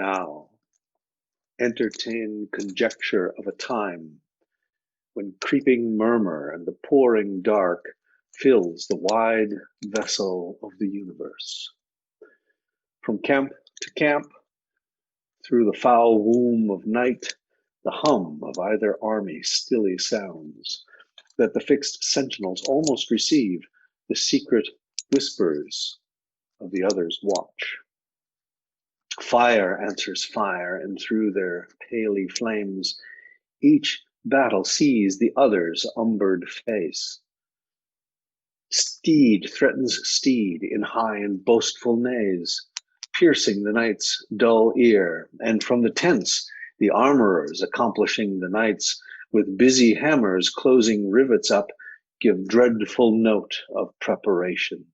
now, entertain conjecture of a time when creeping murmur and the pouring dark fills the wide vessel of the universe. From camp to camp, through the foul womb of night, the hum of either army stilly sounds, that the fixed sentinels almost receive the secret whispers of the other's watch. Fire answers fire, and through their paly flames, each battle sees the other's umbered face. Steed threatens steed in high and boastful neighs, piercing the night's dull ear, and from the tents the armorers accomplishing the nights with busy hammers closing rivets up give dreadful note of preparation.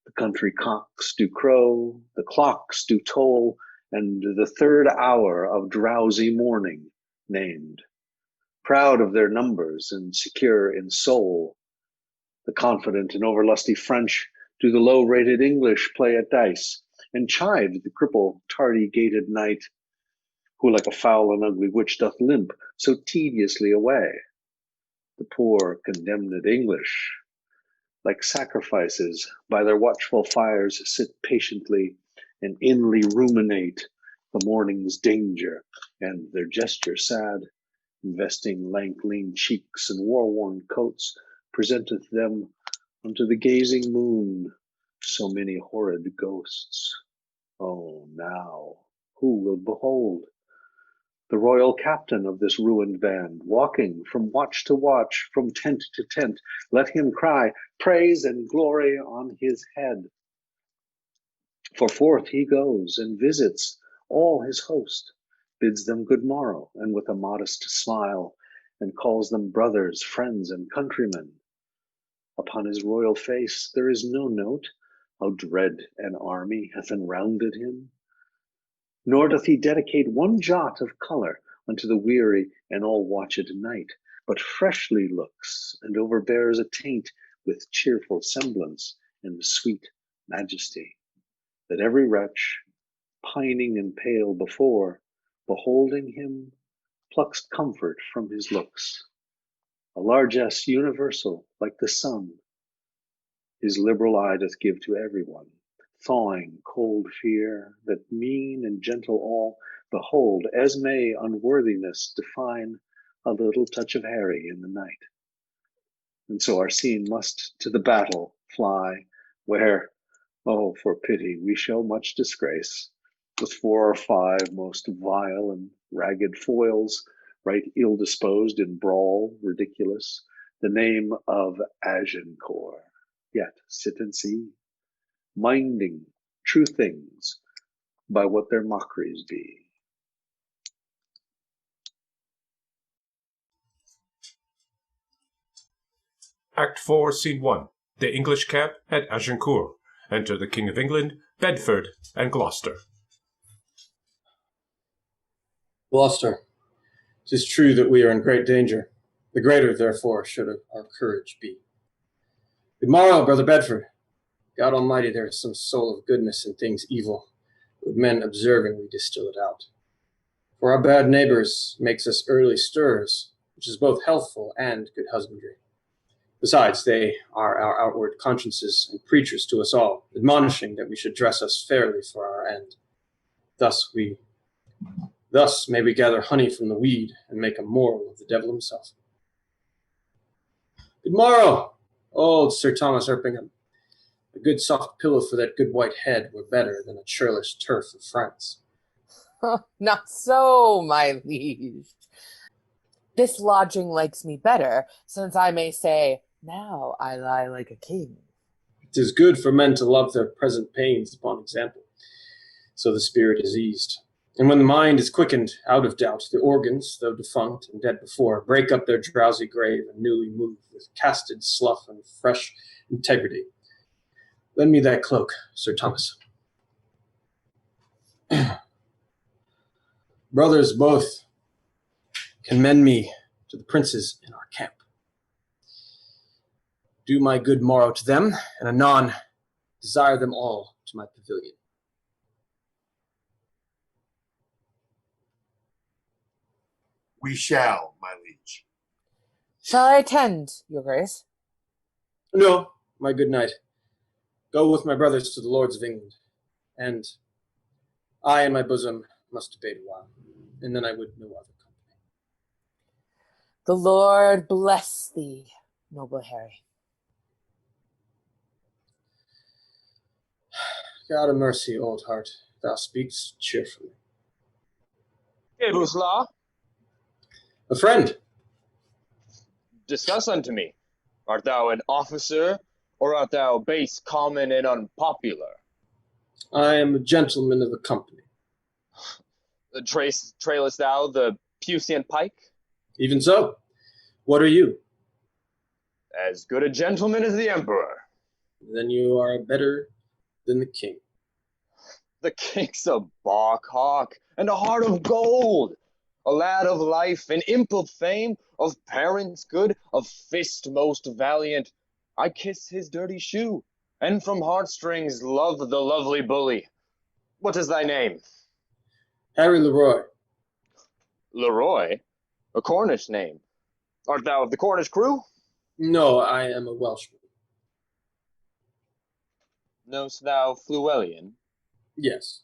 The country cocks do crow, the clocks do toll, and the third hour of drowsy morning named. Proud of their numbers and secure in soul, the confident and overlusty French do the low-rated English play at dice, and chide the cripple tardy-gated knight, who like a foul and ugly witch doth limp so tediously away. The poor condemned English, like sacrifices, by their watchful fires sit patiently and inly ruminate the morning's danger, and their gesture sad, investing lank lean cheeks and war-worn coats, presenteth them unto the gazing moon so many horrid ghosts. Oh, now, who will behold the royal captain of this ruined band, walking from watch to watch, from tent to tent? Let him cry, praise and glory on his head. For forth he goes and visits all his host, bids them good morrow, and with a modest smile, and calls them brothers, friends, and countrymen. Upon his royal face there is no note how dread an army hath enrounded him, nor doth he dedicate one jot of colour unto the weary and all-watched night, but freshly looks and overbears a taint with cheerful semblance and sweet majesty, that every wretch, pining and pale before, beholding him, plucks comfort from his looks. A largesse universal, like the sun, his liberal eye doth give to every one, thawing cold fear, that mean and gentle all behold, as may unworthiness define a little touch of Harry in the night. And so our scene must to the battle fly, where, oh, for pity, we show much disgrace, with 4 or 5 most vile and ragged foils, right ill-disposed in brawl ridiculous, the name of Agincourt. Yet sit and see, minding true things by what their mockeries be. Act 4, Scene 1. The English camp at Agincourt. Enter the King of England, Bedford, and Gloucester. Gloucester, 'tis true that we are in great danger. The greater, therefore, should our courage be. Good morrow, brother Bedford. God Almighty, there is some soul of goodness in things evil, would men observingly distill it out. For our bad neighbors makes us early stirs, which is both healthful and good husbandry. Besides, they are our outward consciences and preachers to us all, admonishing that we should dress us fairly for our end. Thus may we gather honey from the weed and make a moral of the devil himself. Good morrow, old Sir Thomas Erpingham. A good soft pillow for that good white head were better than a churlish turf of France. Not so, my liege. This lodging likes me better, since I may say, now I lie like a king. 'Tis good for men to love their present pains upon example, so the spirit is eased. And when the mind is quickened out of doubt, the organs, though defunct and dead before, break up their drowsy grave and newly move with casted slough and fresh integrity. Lend me that cloak, Sir Thomas. Brothers both can mend me to the princes in our camp. Do my good morrow to them, and anon desire them all to my pavilion. We shall, my liege. Shall I attend, your grace? No, my good knight. Go with my brothers to the lords of England, and I in my bosom must debate a while, and then I would no other company. The Lord bless thee, noble Harry. God of mercy, old heart, thou speakst cheerfully. Bouslaw, A friend. discuss unto me. Art thou an officer, or art thou base, common, and unpopular? I am a gentleman of the company. Trailest thou the puissant pike? Even so. What are you? As good a gentleman as the emperor. Then you are better than the king. The king's a bark hawk, and a heart of gold. A lad of life, an imp of fame, of parents good, of fist most valiant. I kiss his dirty shoe, and from heartstrings love the lovely bully. What is thy name? Harry Leroy. Leroy? A Cornish name. Art thou of the Cornish crew? No, I am a Welshman. Know'st thou Fluelian? Yes.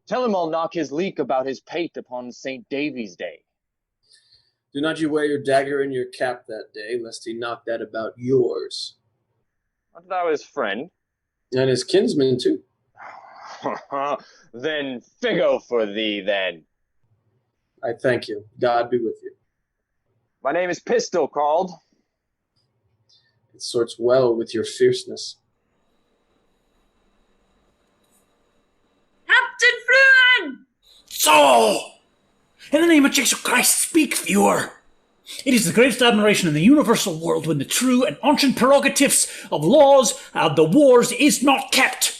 Tell him I'll knock his leek about his pate upon St. Davy's Day. Do not you wear your dagger in your cap that day, lest he knock that about yours. Art thou his friend? And his kinsman, too. Then figo for thee, then. I thank you. God be with you. My name is Pistol called. It sorts well with your fierceness. Captain Fluan! So, in the name of Jesus Christ, speak, viewer. It is the greatest admiration in the universal world when the true and ancient prerogatives of laws of the wars is not kept.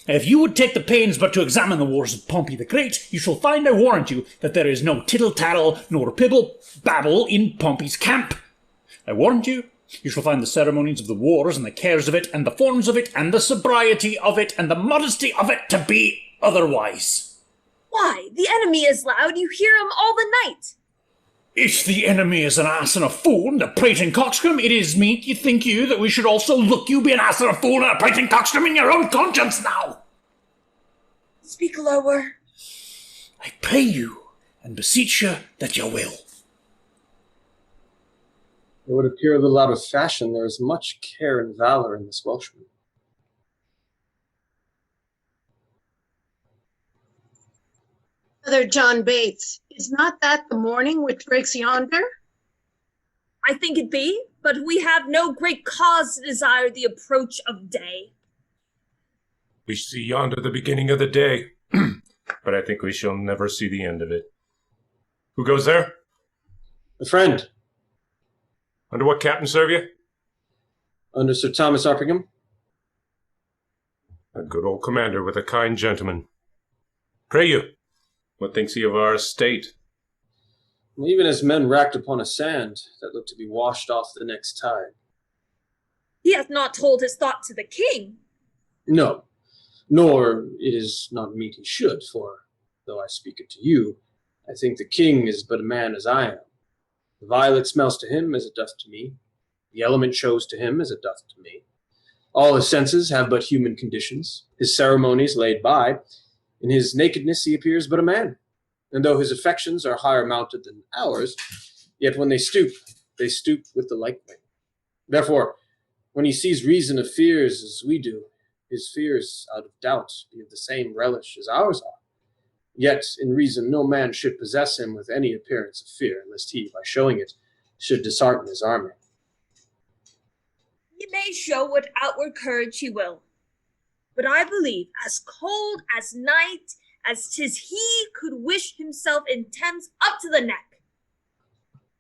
If you would take the pains but to examine the wars of Pompey the Great, you shall find, I warrant you, that there is no tittle-tattle nor pibble-babble in Pompey's camp. I warrant you, you shall find the ceremonies of the wars and the cares of it and the forms of it and the sobriety of it and the modesty of it to be otherwise. Why, the enemy is loud, you hear him all the night. If the enemy is an ass and a fool and a prating coxcomb, it is meet, you think you, that we should also look you be an ass and a fool and a prating coxcomb in your own conscience now. Speak lower. I pray you and beseech you that you will. It would appear a little out of fashion. There is much care and valor in this Welshman. Brother John Bates, is not that the morning which breaks yonder? I think it be, but we have no great cause to desire the approach of day. We see yonder the beginning of the day, but I think we shall never see the end of it. Who goes there? A friend. Under what captain serve you? Under Sir Thomas Arpingham. A good old commander with a kind gentleman. Pray you, what thinks he of our estate? Even as men racked upon a sand that looked to be washed off the next tide. He hath not told his thought to the king. No, nor it is not meet he should, for though I speak it to you, I think the king is but a man as I am. The violet smells to him as it doth to me. The element shows to him as it doth to me. All his senses have but human conditions, his ceremonies laid by. In his nakedness he appears but a man. And though his affections are higher mounted than ours, yet when they stoop with the like wing. Therefore, when he sees reason of fears as we do, his fears out of doubt be of the same relish as ours are. Yet in reason no man should possess him with any appearance of fear, lest he, by showing it, should dishearten his army. He may show what outward courage he will, but I believe as cold as night as 'tis he could wish himself in Thames up to the neck.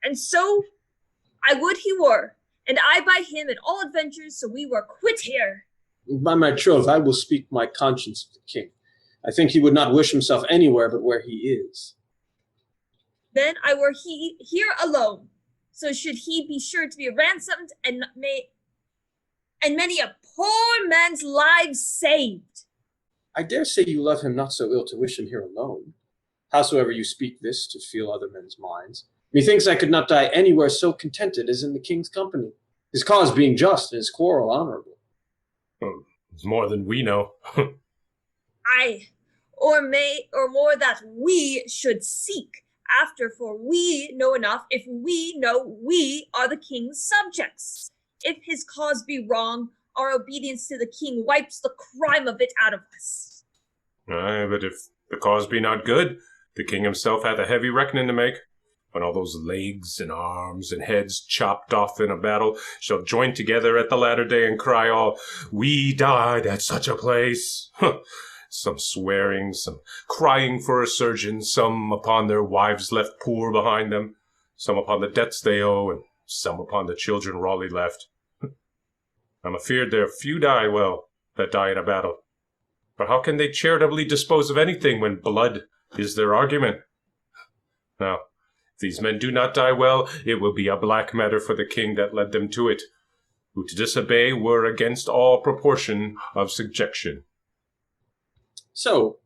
And so I would he were, and I by him in all adventures, so we were quit here. By my troth, I will speak my conscience of the king. I think he would not wish himself anywhere but where he is. Then I were he here alone, so should he be sure to be ransomed and many a poor man's life saved. I dare say you love him not so ill to wish him here alone. Howsoever you speak this to feel other men's minds, methinks I could not die anywhere so contented as in the king's company, his cause being just and his quarrel honorable. It's more than we know. Aye, or more that we should seek after, for we know enough if we know we are the king's subjects. If his cause be wrong, our obedience to the king wipes the crime of it out of us. Aye, but if the cause be not good, the king himself hath a heavy reckoning to make. When all those legs and arms and heads chopped off in a battle shall join together at the latter day and cry all, "We died at such a place." Some swearing, some crying for a surgeon, some upon their wives left poor behind them, some upon the debts they owe, and some upon the children rawly left. I'm afeard there few die well that die in a battle. For how can they charitably dispose of anything when blood is their argument? Now, if these men do not die well, it will be a black matter for the king that led them to it, who to disobey were against all proportion of subjection. So,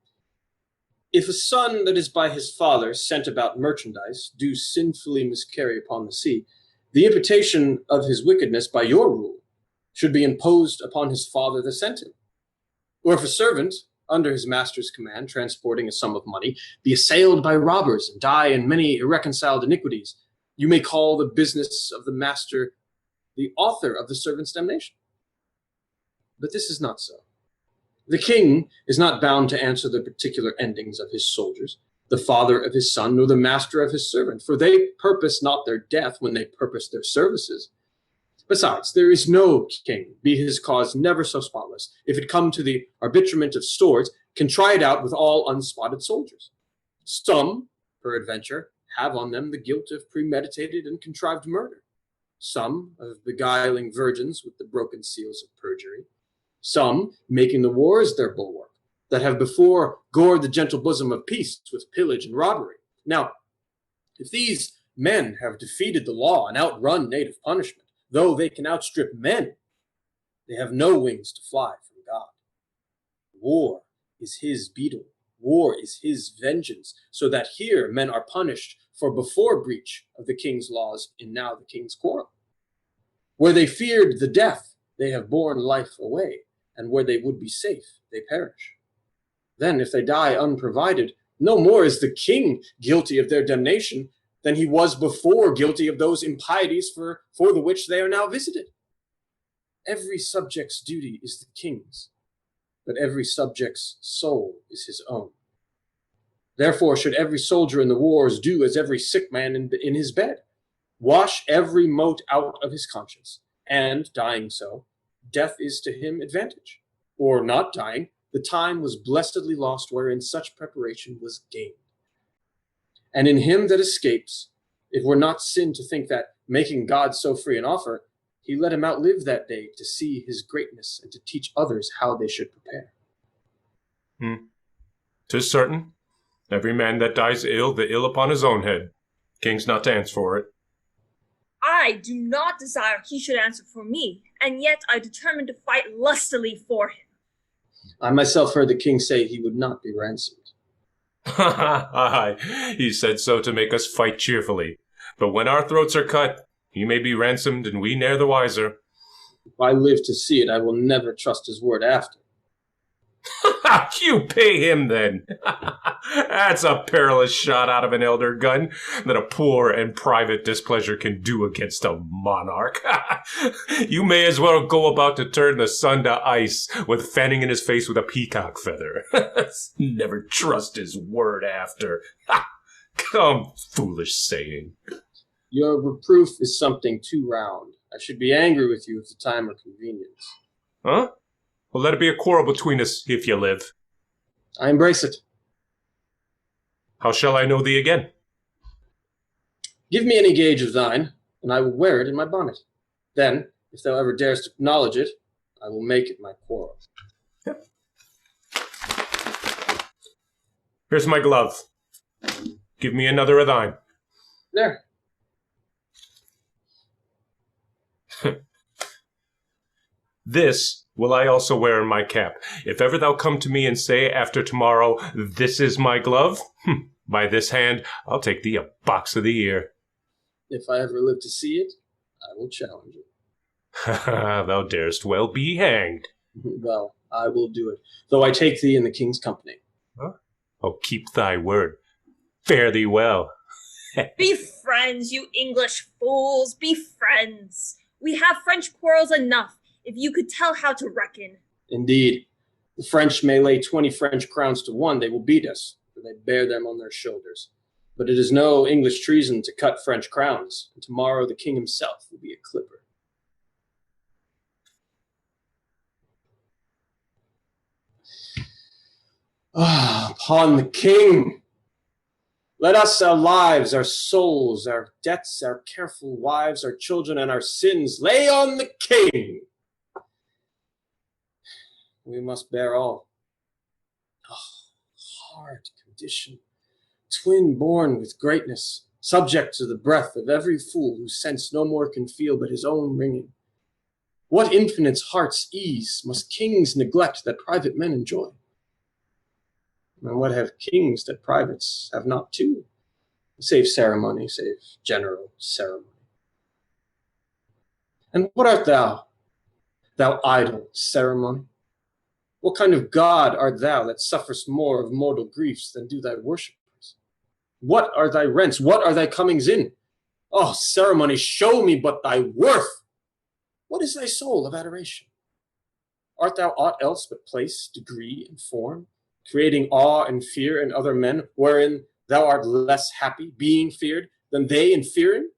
if a son that is by his father sent about merchandise do sinfully miscarry upon the sea, the imputation of his wickedness by your rule should be imposed upon his father that sent him. Or if a servant, under his master's command, transporting a sum of money, be assailed by robbers and die in many irreconciled iniquities, you may call the business of the master the author of the servant's damnation. But this is not so. The king is not bound to answer the particular endings of his soldiers, the father of his son, nor the master of his servant, for they purpose not their death when they purpose their services. Besides, there is no king, be his cause never so spotless, if it come to the arbitrament of swords, can try it out with all unspotted soldiers. Some, peradventure, have on them the guilt of premeditated and contrived murder. Some of beguiling virgins with the broken seals of perjury. Some making the wars their bulwark, that have before gored the gentle bosom of peace with pillage and robbery. Now, if these men have defeated the law and outrun native punishment, though they can outstrip men, they have no wings to fly from God. War is his beetle, war is his vengeance, so that here men are punished for before breach of the king's laws in now the king's quarrel. Where they feared the death, they have borne life away, and where they would be safe, they perish. Then, if they die unprovided, no more is the king guilty of their damnation than he was before guilty of those impieties for the which they are now visited. Every subject's duty is the king's, but every subject's soul is his own. Therefore should every soldier in the wars do as every sick man in his bed, wash every mote out of his conscience, and, dying so, death is to him advantage. Or not dying, the time was blessedly lost wherein such preparation was gained. And in him that escapes, it were not sin to think that, making God so free an offer, he let him outlive that day to see his greatness and to teach others how they should prepare. 'Tis certain, every man that dies ill, the ill upon his own head. King's not to answer for it. I do not desire he should answer for me, and yet I determined to fight lustily for him. I myself heard the king say he would not be ransomed. Aye, he said so to make us fight cheerfully. But when our throats are cut, he may be ransomed and we ne'er the wiser. If I live to see it, I will never trust his word after. You pay him then. That's a perilous shot out of an elder gun that a poor and private displeasure can do against a monarch. You may as well go about to turn the sun to ice with fanning in his face with a peacock feather. Never trust his word after. Come, foolish saying. Your reproof is something too round. I should be angry with you if the time were convenience. Huh? Well, let it be a quarrel between us, if you live. I embrace it. How shall I know thee again? Give me any gauge of thine, and I will wear it in my bonnet. Then, if thou ever darest to acknowledge it, I will make it my quarrel. Here's my glove. Give me another of thine. There. This will I also wear in my cap. If ever thou come to me and say after tomorrow, "This is my glove," By this hand, I'll take thee a box of the ear. If I ever live to see it, I will challenge it. Thou darest well be hanged. Well, I will do it, though I take thee in the king's company. Huh? Oh, keep thy word. Fare thee well. Be friends, you English fools, be friends. We have French quarrels enough, if you could tell how to reckon. Indeed, the French may lay 20 French crowns to one, they will beat us, for they bear them on their shoulders. But it is no English treason to cut French crowns, and tomorrow the king himself will be a clipper. Upon the king! Let us our lives, our souls, our debts, our careful wives, our children, and our sins lay on the king! We must bear all. Hard condition, twin born with greatness, subject to the breath of every fool whose sense no more can feel but his own ringing. What infinite's heart's ease must kings neglect that private men enjoy? And what have kings that privates have not too? Save ceremony, save general ceremony. And what art thou, thou idle ceremony? What kind of God art thou that sufferest more of mortal griefs than do thy worshippers? What are thy rents? What are thy comings in? Oh, ceremony, show me but thy worth. What is thy soul of adoration? Art thou aught else but place, degree, and form, creating awe and fear in other men, wherein thou art less happy, being feared, than they in fearing?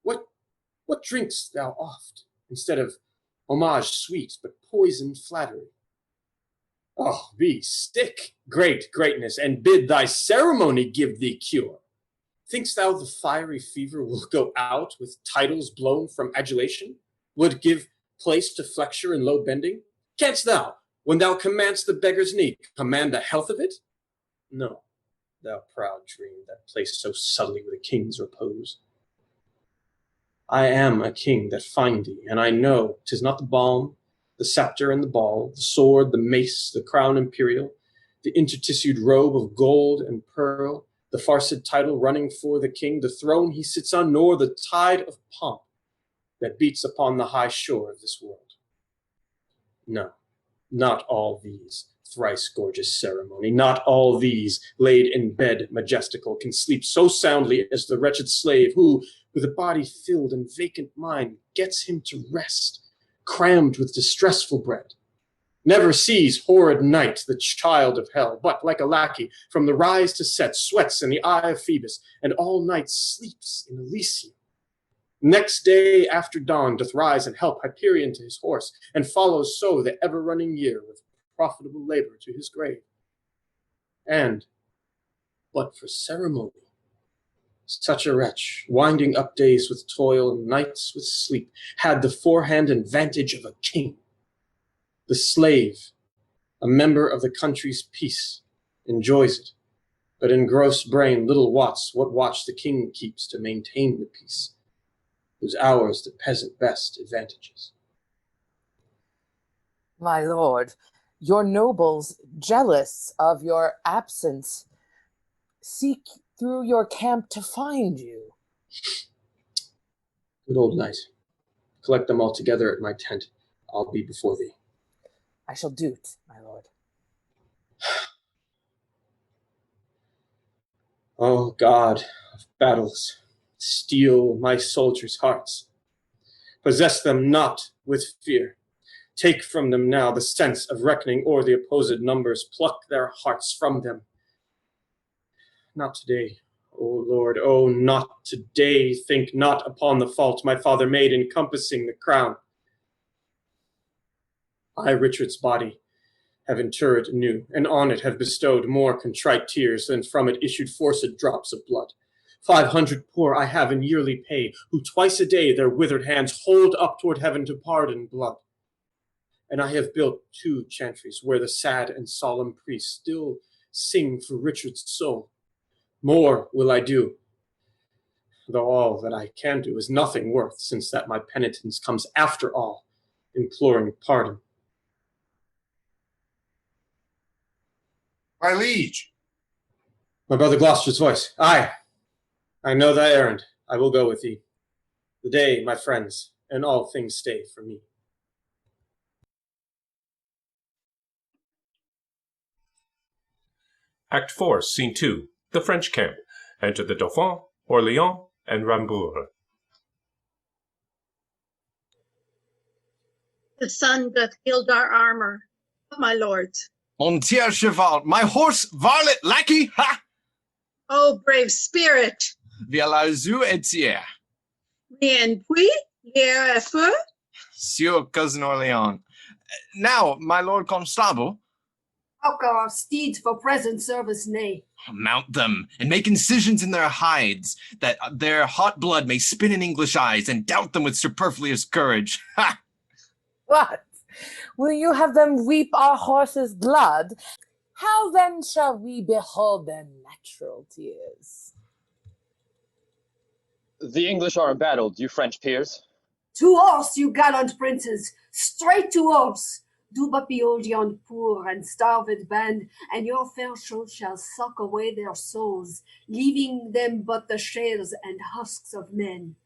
What drinkst thou oft, instead of homage sweet, but poisoned flattery? Oh, be sick, great greatness, and bid thy ceremony give thee cure. Thinkst thou the fiery fever will go out with titles blown from adulation? Would give place to flexure and low bending? Canst thou, when thou commandst the beggar's knee, command the health of it? No, thou proud dream, that placed so subtly with a king's repose. I am a king that find thee, and I know 'tis not the balm, the scepter and the ball, the sword, the mace, the crown imperial, the intertissued robe of gold and pearl, the farced title running for the king, the throne he sits on, nor the tide of pomp that beats upon the high shore of this world. No, not all these, thrice gorgeous ceremony, not all these, laid in bed majestical, can sleep so soundly as the wretched slave who, with a body filled and vacant mind, gets him to rest, crammed with distressful bread. Never sees horrid night, the child of hell, but like a lackey, from the rise to set, sweats in the eye of Phoebus, and all night sleeps in Elysium. Next day after dawn doth rise and help Hyperion to his horse, and follows so the ever-running year with profitable labor to his grave. And, but for ceremony, such a wretch, winding up days with toil and nights with sleep, had the forehand advantage of a king. The slave, a member of the country's peace, enjoys it, but in gross brain little wots what watch the king keeps to maintain the peace, whose hours the peasant best advantages. My lord, your nobles, jealous of your absence, seek through your camp to find you. Good old knight. Collect them all together at my tent. I'll be before thee. I shall do't, my lord. O God of battles, steel my soldiers' hearts. Possess them not with fear. Take from them now the sense of reckoning or the opposed numbers. Pluck their hearts from them. Not today, O Lord, oh, not today. Think not upon the fault my father made in compassing the crown. I, Richard's body, have interred anew, and on it have bestowed more contrite tears than from it issued forced drops of blood. 500 poor I have in yearly pay, who twice a day their withered hands hold up toward heaven to pardon blood. And I have built 2 chantries where the sad and solemn priests still sing for Richard's soul. More will I do, though all that I can do is nothing worth, since that my penitence comes after all, imploring pardon. My liege, My brother Gloucester's voice. Aye, I know thy errand. I will go with thee. The day, my friends, and all things stay for me. Act 4, Scene 2. The French camp. Enter the Dauphin, Orléans, and Rambourg. The sun doth gild our armor, my lords. Mon tiers cheval, my horse, varlet, lackey, ha! O brave spirit! Via la zoo etier. Rien puis, lier et feu? Sieur cousin Orleans. Now, my lord constable, Howk our steeds for present service, nay. mount them, and make incisions in their hides, that their hot blood may spin in English eyes, and doubt them with superfluous courage. Ha! What? Will you have them weep our horses' blood? How then shall we behold their natural tears? The English are embattled, you French peers. To horse, you gallant princes, straight to horse. Do but behold yon poor and starved band, and your fair show shall suck away their souls, leaving them but the shells and husks of men.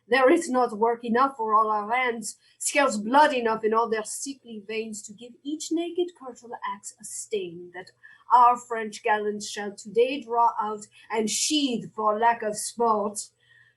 There is not work enough for all our hands, scarce blood enough in all their sickly veins to give each naked curtal axe a stain that our French gallants shall today draw out and sheathe for lack of sport.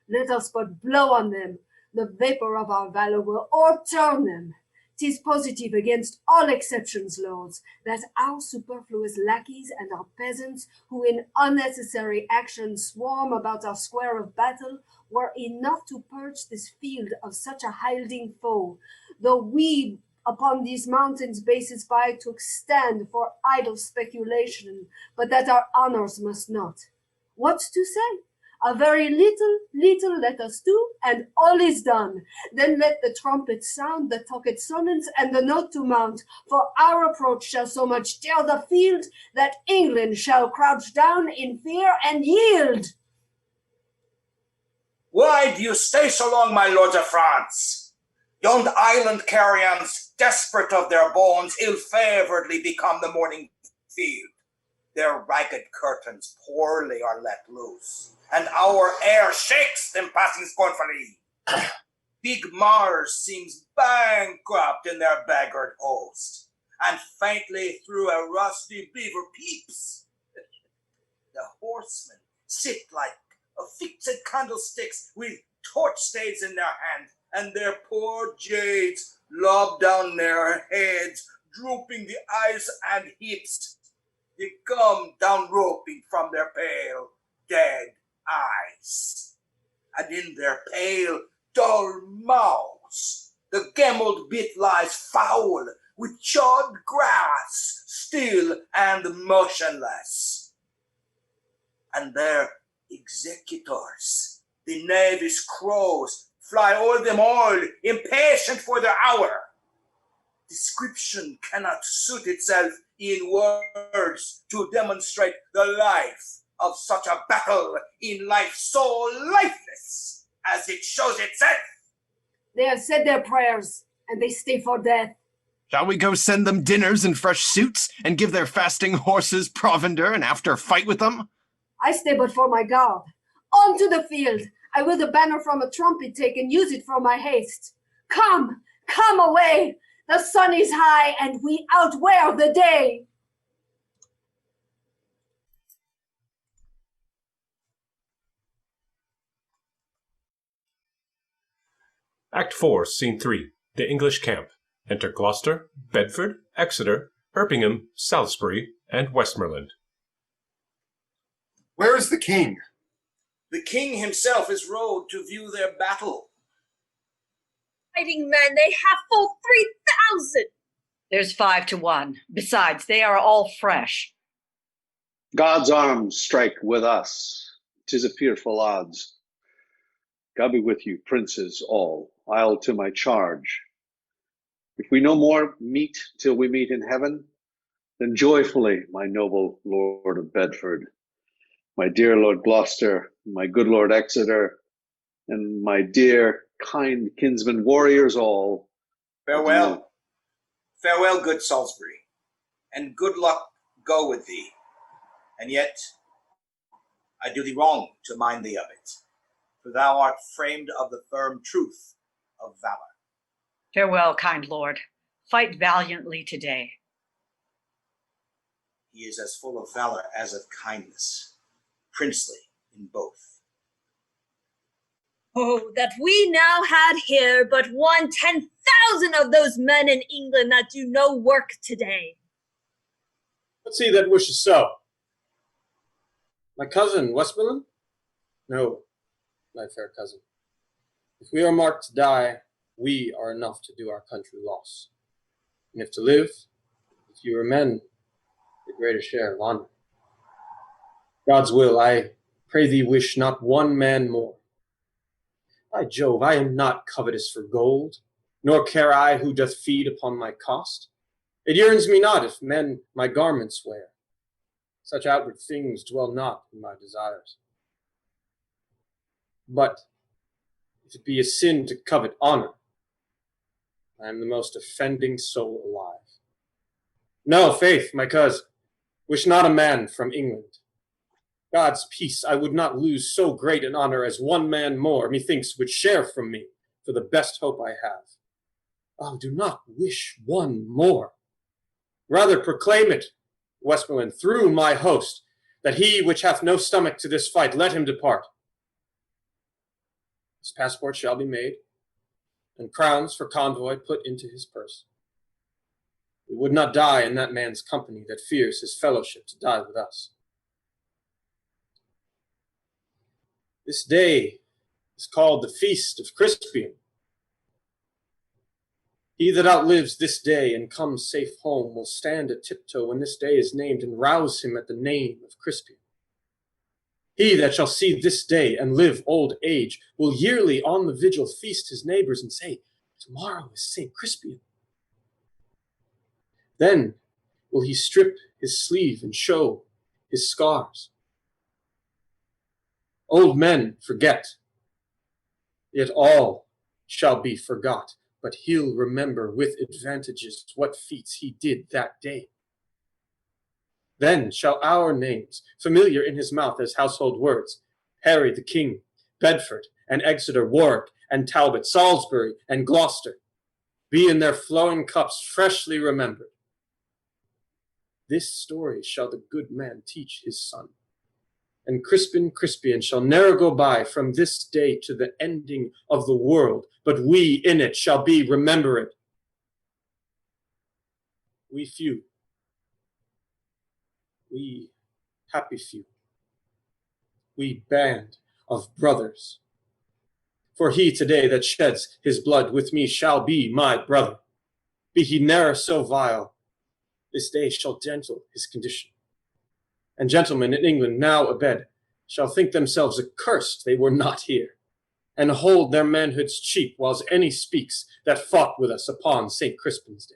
Let us but blow on them, the vapor of our valor will o'erturn them. 'Tis positive against all exceptions, lords, that our superfluous lackeys and our peasants, who in unnecessary action swarm about our square of battle, were enough to purge this field of such a hilding foe, though we upon these mountains' bases by took stand for idle speculation, but that our honors must not. What to say? A very little let us do, and all is done. Then let the trumpet sound, the tucket summons, and the note to mount, for our approach shall so much tear the field, that England shall crouch down in fear and yield. Why do you stay so long, my lords of France? Yond island carrions, desperate of their bones, ill-favouredly become the morning field. Their ragged curtains poorly are let loose, and our air shakes them passing scornfully. Big Mars seems bankrupt in their beggared host, and faintly through a rusty beaver peeps. The horsemen sit like affixed candlesticks with torch staves in their hand, and their poor jades lob down their heads, drooping the eyes and hips. They come down roping from their pale, dead eyes, and in their pale, dull mouths the gammeled bit lies foul with chawed grass, still and motionless. And their executors, the knavish crows, fly o'er them all, impatient for their hour. Description cannot suit itself in words to demonstrate the life of such a battle in life so lifeless as it shows itself. They have said their prayers, and they stay for death. Shall we go send them dinners and fresh suits, and give their fasting horses provender, and after fight with them? I stay but for my guard. On to the field! I will the banner from a trumpet take, and use it for my haste. Come, come away! The sun is high, and we outwear the day. Act 4, Scene 3. The English camp. Enter Gloucester, Bedford, Exeter, Erpingham, Salisbury, and Westmoreland. Where is the king? The king himself is rode to view their battle. Fighting men, they have full 3,000. There's 5 to 1. Besides, they are all fresh. God's arms strike with us. 'Tis a fearful odds. God be with you, princes all. I'll to my charge. If we no more meet till we meet in heaven, then joyfully, my noble Lord of Bedford, my dear Lord Gloucester, my good Lord Exeter, and my dear, kind kinsmen warriors all. Farewell. Farewell, good Salisbury, and good luck go with thee. And yet, I do thee wrong to mind thee of it, for thou art framed of the firm truth of valor. Farewell, kind lord. Fight valiantly today. He is as full of valor as of kindness, princely in both. Oh, that we now had here but 10,000 of those men in England that do no work today. Let's see that wishes so. My cousin, Westmoreland? No, my fair cousin. If we are marked to die, we are enough to do our country loss. And if to live, the fewer men, the greater share of honor. God's will, I pray thee wish not one man more. By Jove, I am not covetous for gold, nor care I who doth feed upon my cost. It yearns me not if men my garments wear. Such outward things dwell not in my desires. But if it be a sin to covet honor, I am the most offending soul alive. No, faith, my coz, wish not a man from England. God's peace, I would not lose so great an honor as one man more, methinks, would share from me for the best hope I have. Oh, do not wish one more. Rather proclaim it, Westmoreland, through my host, that he which hath no stomach to this fight, let him depart. His passport shall be made, and crowns for convoy put into his purse. We would not die in that man's company that fears his fellowship to die with us. This day is called the Feast of Crispian. He that outlives this day and comes safe home will stand a tiptoe when this day is named and rouse him at the name of Crispian. He that shall see this day and live old age will yearly on the vigil feast his neighbors and say, tomorrow is St. Crispian. Then will he strip his sleeve and show his scars. Old men forget, yet all shall be forgot, but he'll remember with advantages what feats he did that day. Then shall our names, familiar in his mouth as household words, Harry the King, Bedford and Exeter, Warwick and Talbot, Salisbury and Gloucester, be in their flowing cups freshly remembered. This story shall the good man teach his son, and Crispian shall ne'er go by from this day to the ending of the world, but we in it shall be remembered. We few, we happy few, we band of brothers. For he today that sheds his blood with me shall be my brother. Be he ne'er so vile, this day shall gentle his condition. And gentlemen in England now abed shall think themselves accursed they were not here, and hold their manhoods cheap whiles any speaks that fought with us upon St. Crispin's day.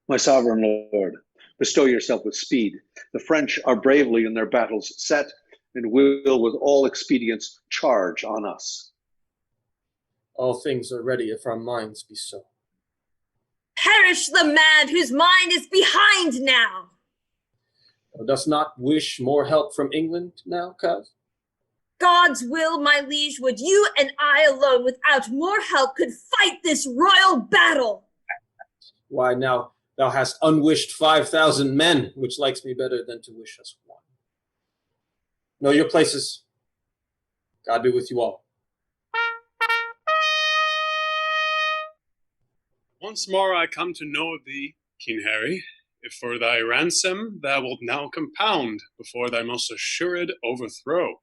My sovereign lord, bestow yourself with speed. The French are bravely in their battles set, and will with all expedients charge on us. All things are ready if our minds be so. Perish the man whose mind is behind now. Thou dost not wish more help from England now, coz? God's will, my liege, would you and I alone without more help could fight this royal battle. Why now, thou hast unwished 5,000 men, which likes me better than to wish us one. Know your places. God be with you all. Once more I come to know thee, King Harry, if for thy ransom thou wilt now compound before thy most assured overthrow.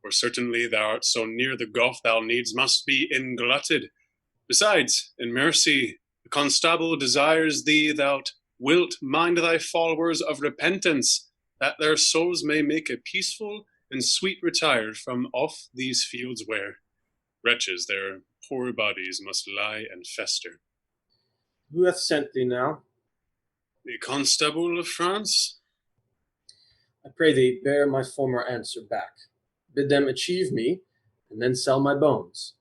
For certainly thou art so near the gulf thou needs must be inglutted. Besides, in mercy, the constable desires thee thou wilt mind thy followers of repentance, that their souls may make a peaceful and sweet retire from off these fields where, wretches, their poor bodies must lie and fester. Who hath sent thee now? The Constable of France? I pray thee, bear my former answer back. Bid them achieve me, and then sell my bones.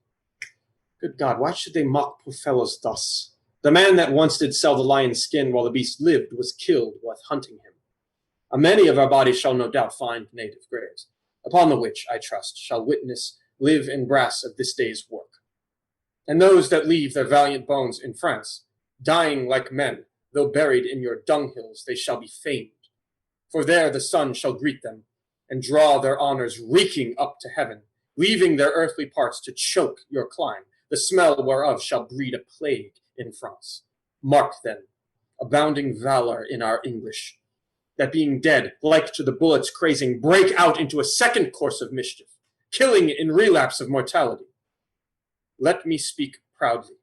Good God, why should they mock poor fellows thus? The man that once did sell the lion's skin while the beast lived was killed while hunting him. Many of our bodies shall no doubt find native graves, upon the which, I trust, shall witness live in brass of this day's work. And those that leave their valiant bones in France, dying like men, though buried in your dunghills, they shall be famed. For there the sun shall greet them, and draw their honors reeking up to heaven, leaving their earthly parts to choke your clime, the smell whereof shall breed a plague in France. Mark then, abounding valor in our English, that being dead, like to the bullets crazing, break out into a second course of mischief, killing in relapse of mortality. Let me speak proudly.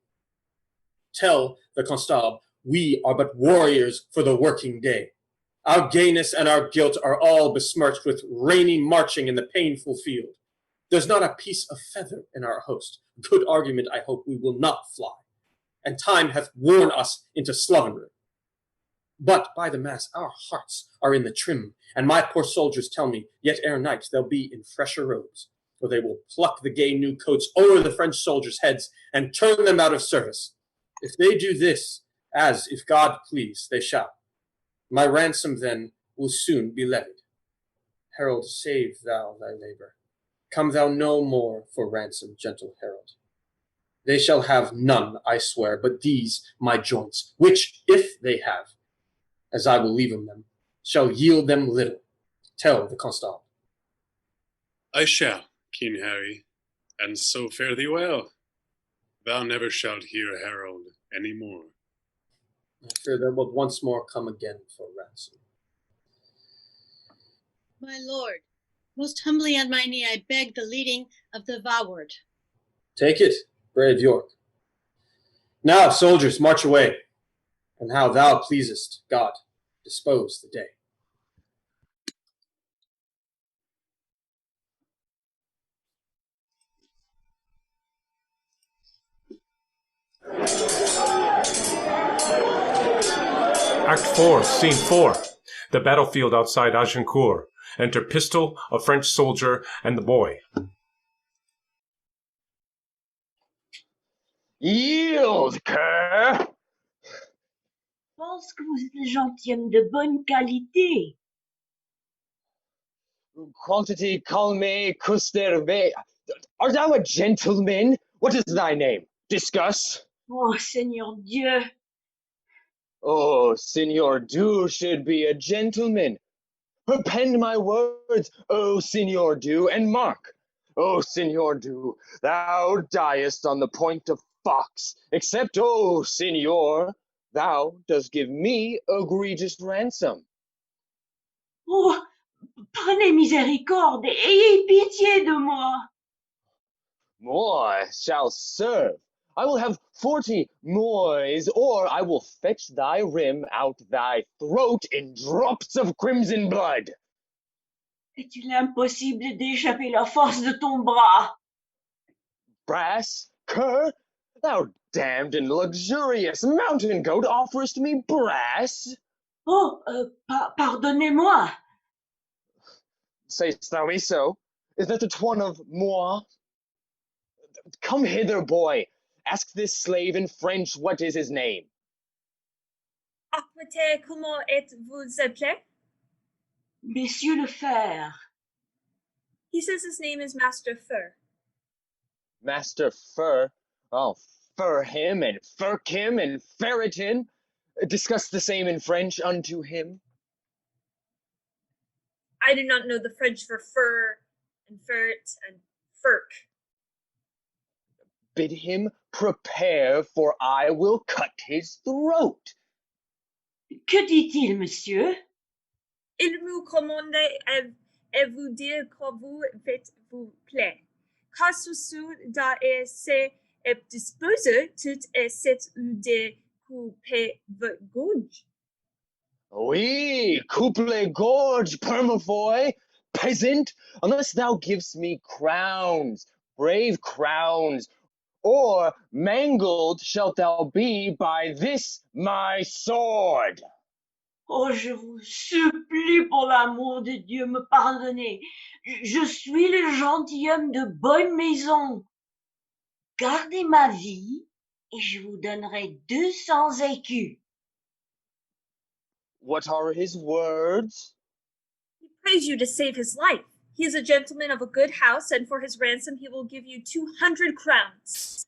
Tell the Constable, we are but warriors for the working day. Our gayness and our guilt are all besmirched with rainy marching in the painful field. There's not a piece of feather in our host. Good argument, I hope, we will not fly. And time hath worn us into slovenry. But, by the mass, our hearts are in the trim, and my poor soldiers tell me, yet ere night they'll be in fresher robes, for they will pluck the gay new coats over the French soldiers' heads and turn them out of service. If they do this, as, if God please, they shall, my ransom then will soon be levied. Herald, save thou thy labor. Come thou no more for ransom, gentle herald. They shall have none, I swear, but these my joints, which, if they have, as I will leave them, shall yield them little. Tell the Constable. I shall, King Harry, and so fare thee well. Thou never shalt hear herald any more. I fear thou wilt once more come again for ransom. My lord, most humbly on my knee I beg the leading of the vaward. Take it, brave York. Now, soldiers, march away, and how thou pleasest, God, dispose the day. Act 4, Scene 4. The battlefield outside Agincourt. Enter Pistol, a French soldier, and the boy. Yield, cur! Pense que vous êtes un gentilhomme de bonne qualité. Quantity calme custerve. Art thou a gentleman? What is thy name? Discuss. Oh, Seigneur Dieu! Oh, Signor Du should be a gentleman. Append my words, O Signor Du, and mark. O Signor Du, thou diest on the point of fox, except, O Signor, thou dost give me egregious ransom. Oh, prenez miséricorde et ayez pitié de moi. More shall serve. I will have 40 mois, or I will fetch thy rim out thy throat in drops of crimson blood. Est-il impossible d'échapper la force de ton bras? Brass, cur, thou damned and luxurious mountain goat offerest me brass? Oh, pardonnez-moi. Say'st thou me so? Is that the tone of moi? Come hither, boy. Ask this slave in French what is his name. Apprêtez, comment êtes-vous appelé? Monsieur le Fer. He says his name is Master Fur. Master Fur? Oh, fur him and furk him and ferret him. Discuss the same in French unto him. I do not know the French for fur and ferret and furk. Bid him prepare, for I will cut his throat. Que dit-il, monsieur? Il vous commande et vous dire que vous faites-vous plaît. Car sous da et c'est disposé tout et c'est de couper votre gorge. Oui, coupe les gorge, permafoy, peasant, unless thou givest me crowns, brave crowns, or mangled shalt thou be by this my sword. Oh, je vous supplie pour l'amour de Dieu, me pardonner. Je suis le gentilhomme de bonne maison. Gardez ma vie et je vous donnerai 200 écus. What are his words? prays you to save his life. He is a gentleman of a good house, and for his ransom he will give you 200 crowns.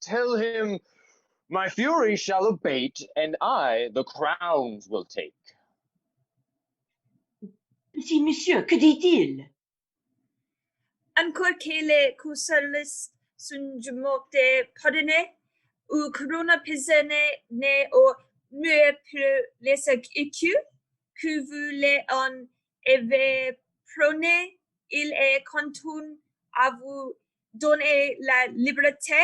Tell him my fury shall abate, and I the crowns will take. Petit monsieur, que dit-il? Encore que les cousalis sunjumorte pardonné, ou corona pisane ne au mieux plus les écus, que vous les en avez prôné, il est content à vous donner la liberté,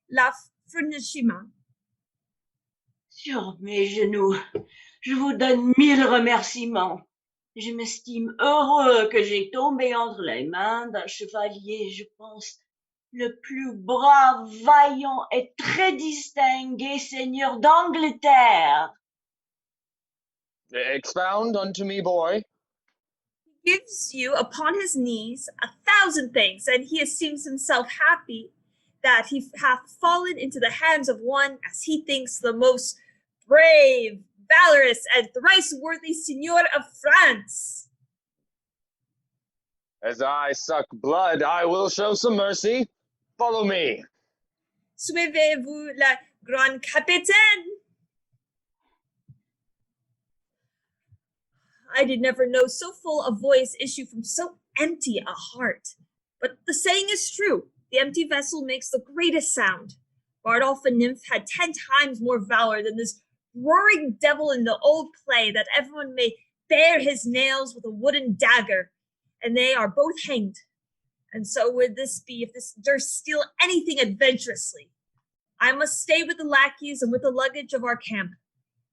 la franchissement. Sur mes genoux, je vous donne 1000 remerciements. Je m'estime heureux que j'ai tombé entre les mains d'un chevalier, je pense, le plus brave, vaillant et très distingué seigneur d'Angleterre. Expound unto me, boy. He gives you upon his knees 1,000 thanks, and he esteems himself happy that he hath fallen into the hands of one, as he thinks, the most brave, valorous, and thrice worthy Signor of France. As I suck blood, I will show some mercy. Follow me. Suivez-vous la grande capitaine? I did never know so full a voice issue from so empty a heart. But the saying is true. The empty vessel makes the greatest sound. Bardolph and Nymph had 10 times more valor than this roaring devil in the old play, that everyone may bare his nails with a wooden dagger, and they are both hanged. And so would this be if this durst steal anything adventurously. I must stay with the lackeys and with the luggage of our camp.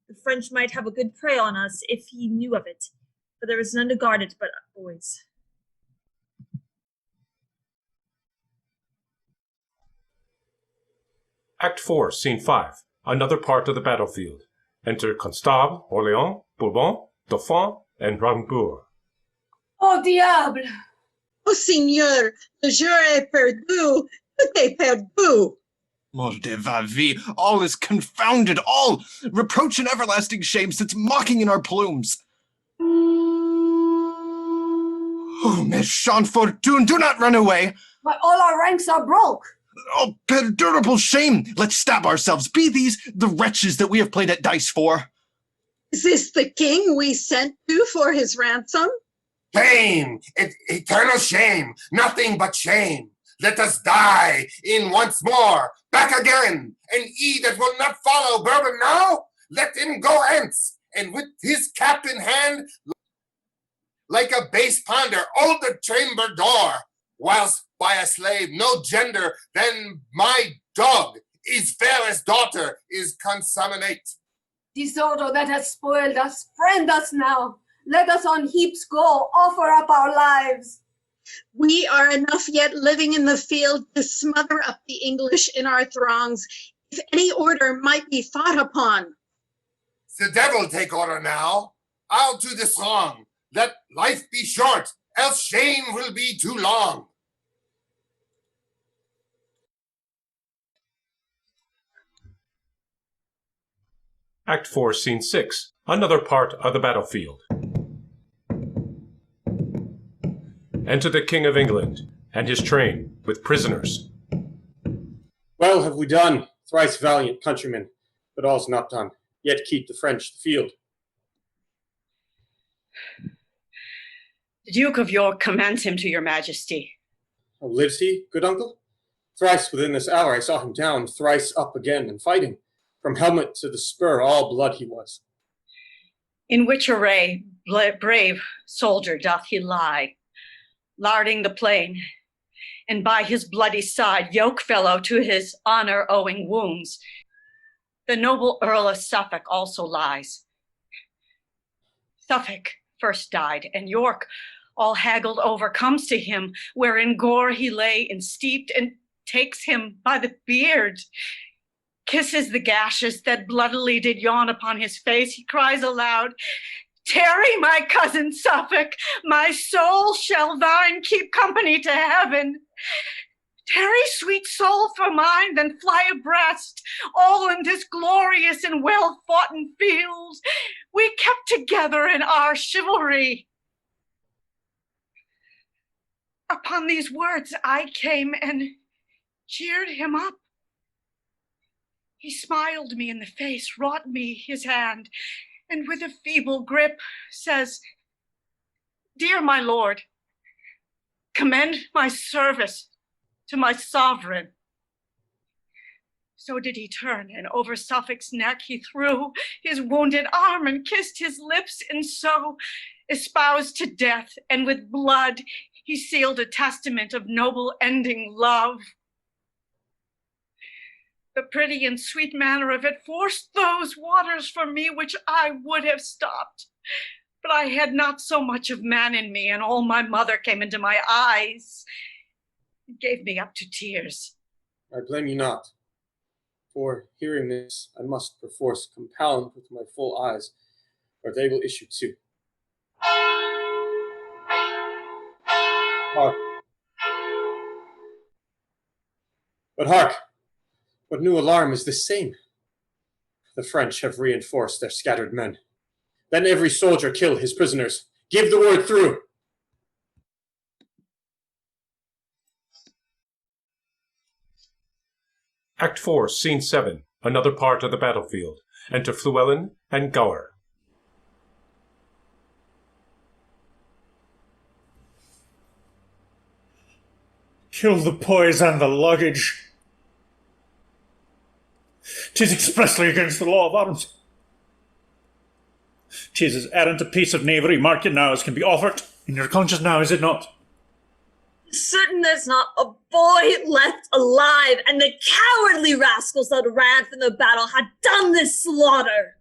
The French might have a good prey on us if he knew of it, for there is none to guard it but boys. Act 4, Scene 5. Another part of the battlefield. Enter Constable, Orléans, Bourbon, Dauphin, and Rambourg. Oh, diable! Oh, Seigneur, le jeu est perdu. Tout est perdu. Mort de va vie, all is confounded, all reproach and everlasting shame sits mocking in our plumes. Oh, méchant fortune, do not run away. But all our ranks are broke. Oh, perdurable shame! Let's stab ourselves. Be these the wretches that we have played at dice for? Is this the king we sent to for his ransom? Shame! Eternal shame! Nothing but shame! Let us die in once more, back again, and he that will not follow Bourbon now, let him go hence, and with his cap in hand, like a base ponder, hold the chamber door, whilst by a slave no gender than my dog, his fairest daughter, is consummate. Disorder that has spoiled us, friend us now. Let us on heaps go, offer up our lives. We are enough yet living in the field to smother up the English in our throngs, if any order might be thought upon. The devil take order now. I'll to this wrong. Let life be short, else shame will be too long. Act 4, Scene 6. Another part of the battlefield. Enter the King of England and his train with prisoners. Well have we done, thrice valiant countrymen, but all's not done. Yet keep the French the field. The Duke of York commands him to your majesty. Oh, lives he, good uncle? Thrice within this hour I saw him down, thrice up again and fighting. From helmet to the spur, all blood he was. In which array, brave soldier, doth he lie, larding the plain, and by his bloody side, yoke fellow to his honor owing wounds. The noble Earl of Suffolk also lies. Suffolk first died, and York, all haggled over, comes to him, where in gore he lay and steeped, and takes him by the beard, kisses the gashes that bloodily did yawn upon his face. He cries aloud, "Tarry, my cousin Suffolk, my soul shall thine keep company to heaven. Tarry, sweet soul, for mine, then fly abreast, all in this glorious and well-foughten field. We kept together in our chivalry." Upon these words, I came and cheered him up. He smiled me in the face, wrought me his hand, and with a feeble grip says, "Dear my lord, commend my service to my sovereign." So did he turn, and over Suffolk's neck he threw his wounded arm and kissed his lips, and so, espoused to death, and with blood, he sealed a testament of noble ending love. The pretty and sweet manner of it forced those waters from me which I would have stopped. But I had not so much of man in me, and all my mother came into my eyes. It gave me up to tears. I blame you not. For hearing this, I must perforce compound with my full eyes, or they will issue too. Hark. But hark! What new alarm is this same? The French have reinforced their scattered men. Then every soldier kill his prisoners. Give the word through. Act 4, Scene 7, another part of the battlefield. Enter Fluellen and Gower. Kill the boys and the luggage. 'Tis expressly against the law of arms. 'Tis as errant a piece of knavery, mark it now, as can be offered in your conscience now, is it not? Certain there's not a boy left alive, and the cowardly rascals that ran from the battle had done this slaughter.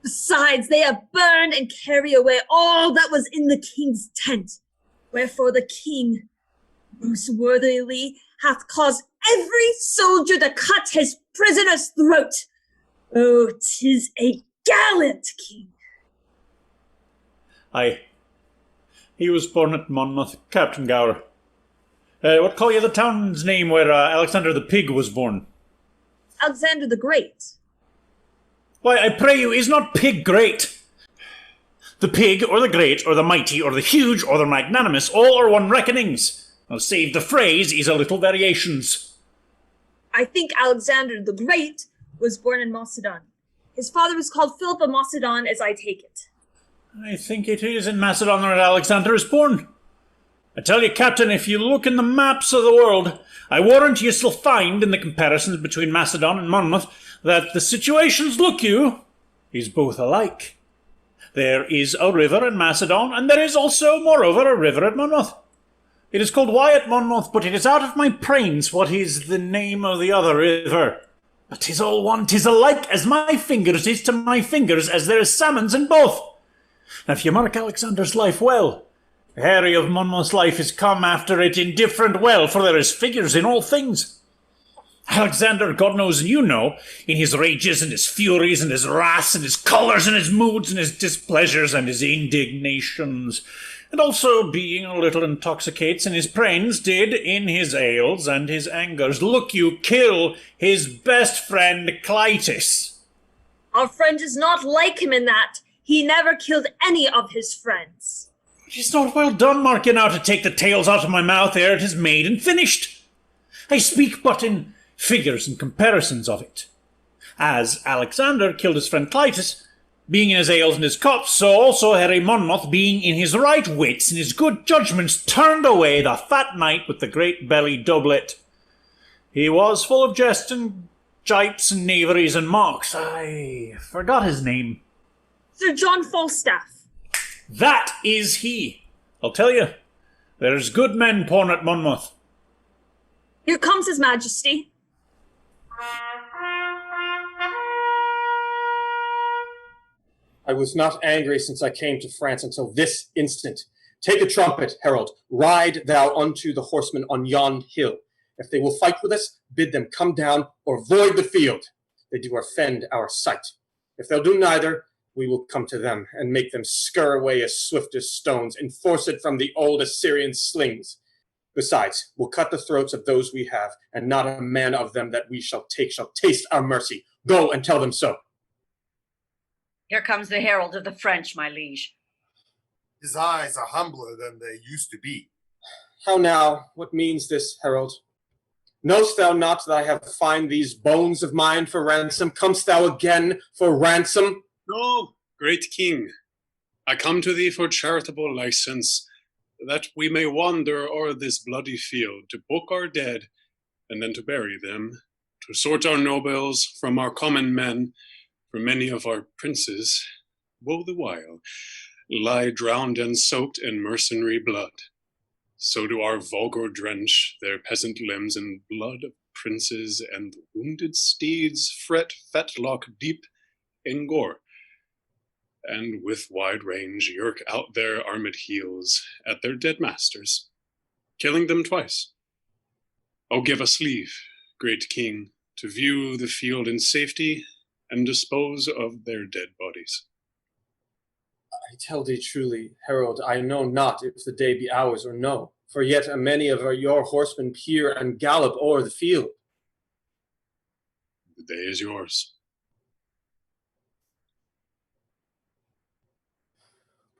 Besides, they have burned and carried away all that was in the king's tent. Wherefore the king, most worthily, hath caused every soldier to cut his prisoner's throat. Oh, 'tis a gallant king. Aye. He was born at Monmouth, Captain Gower. What call you the town's name where Alexander the Pig was born? Alexander the Great. Why, I pray you, is not Pig great? The Pig, or the Great, or the Mighty, or the Huge, or the Magnanimous, all are one reckonings. Now, save the phrase is a little variations. I think Alexander the Great was born in Macedon. His father was called Philip of Macedon, as I take it. I think it is in Macedon that Alexander is born. I tell you, Captain, if you look in the maps of the world, I warrant you shall find, in the comparisons between Macedon and Monmouth, that the situations, look you, is both alike. There is a river in Macedon, and there is also, moreover, a river at Monmouth. It is called Wye at Monmouth, but it is out of my brains what is the name of the other river. But 'tis all one, 'tis alike as my fingers is to my fingers, as there is salmons in both. Now, if you mark Alexander's life well, Harry of Monmouth's life is come after it indifferent well, for there is figures in all things. Alexander, God knows and you know, in his rages and his furies and his wraths and his colours and his moods and his displeasures and his indignations, and also being a little intoxicates in his prains, did in his ales and his angers, look you, kill his best friend Clytus. Our friend is not like him in that he never killed any of his friends. It is not well done, mark you now, to take the tales out of my mouth ere it is made and finished. I speak but in figures and comparisons of it. As Alexander killed his friend Clytus, being in his ales and his cups, so also Harry Monmouth, being in his right wits and his good judgments, turned away the fat knight with the great belly doublet. He was full of jest and jipes and knaveries and mocks. I forgot his name. Sir John Falstaff. That is he. I'll tell you, there's good men born at Monmouth. Here comes his majesty. I was not angry since I came to France until this instant. Take a trumpet, herald. Ride thou unto the horsemen on yon hill. If they will fight with us, bid them come down or void the field. They do offend our sight. If they'll do neither, we will come to them and make them scur away as swift as stones and force it from the old Assyrian slings. Besides, we'll cut the throats of those we have, and not a man of them that we shall take shall taste our mercy. Go and tell them so. Here comes the herald of the French, my liege. His eyes are humbler than they used to be. How now? What means this, herald? Knowst thou not that I have fined these bones of mine for ransom? Comest thou again for ransom? No, great king, I come to thee for charitable license, that we may wander o'er this bloody field, to book our dead, and then to bury them, to sort our nobles from our common men, for many of our princes, woe the while, lie drowned and soaked in mercenary blood. So do our vulgar drench their peasant limbs in blood of princes, and the wounded steeds fret fetlock deep in gore, and with wide range yerk out their armed heels at their dead masters, killing them twice. Oh, give us leave, great king, to view the field in safety and dispose of their dead bodies. I tell thee truly, herald, I know not if the day be ours or no, for yet a many of your horsemen peer and gallop o'er the field. The day is yours.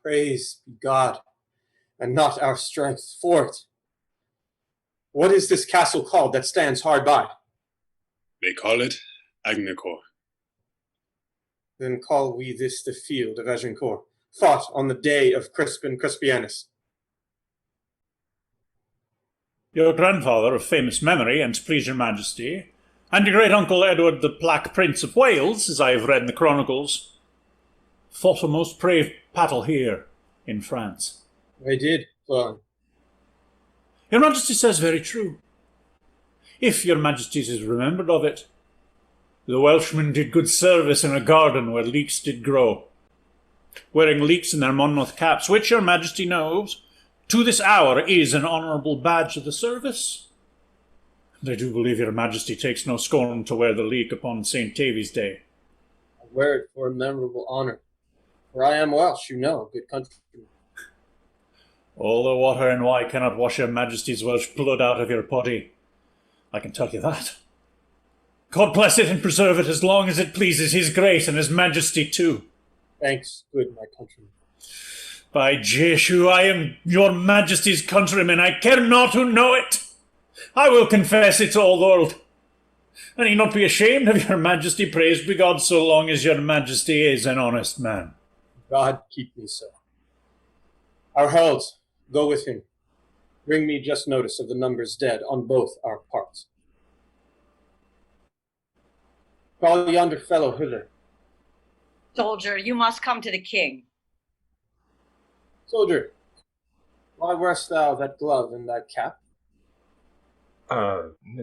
Praise be God, and not our strength for it. What is this castle called that stands hard by? They call it Agnicourt. Then call we this the field of Agincourt, fought on the day of Crispin Crispianus. Your grandfather of famous memory, and please your majesty, and your great-uncle Edward the Black Prince of Wales, as I have read in the chronicles, fought a most brave battle here in France. They did, Florent. Your majesty says very true. If your majesties is remembered of it, the Welshmen did good service in a garden where leeks did grow, wearing leeks in their Monmouth caps, which your majesty knows, to this hour is an honourable badge of the service. And I do believe your majesty takes no scorn to wear the leek upon St. Tavy's Day. I wear it for a memorable honour, for I am Welsh, you know, good countryman. All the water and wine cannot wash your majesty's Welsh blood out of your body. I can tell you that. God bless it and preserve it as long as it pleases his grace and his majesty too. Thanks, good my countryman. By Jeshu, I am your majesty's countryman. I care not who know it. I will confess it to all the world. And ye not be ashamed of your majesty, praised be God, so long as your majesty is an honest man. God keep me so. Our heralds, go with him. Bring me just notice of the numbers dead on both our parts. Call yonder fellow hither. Soldier, you must come to the king. Soldier, why wearest thou that glove and that cap?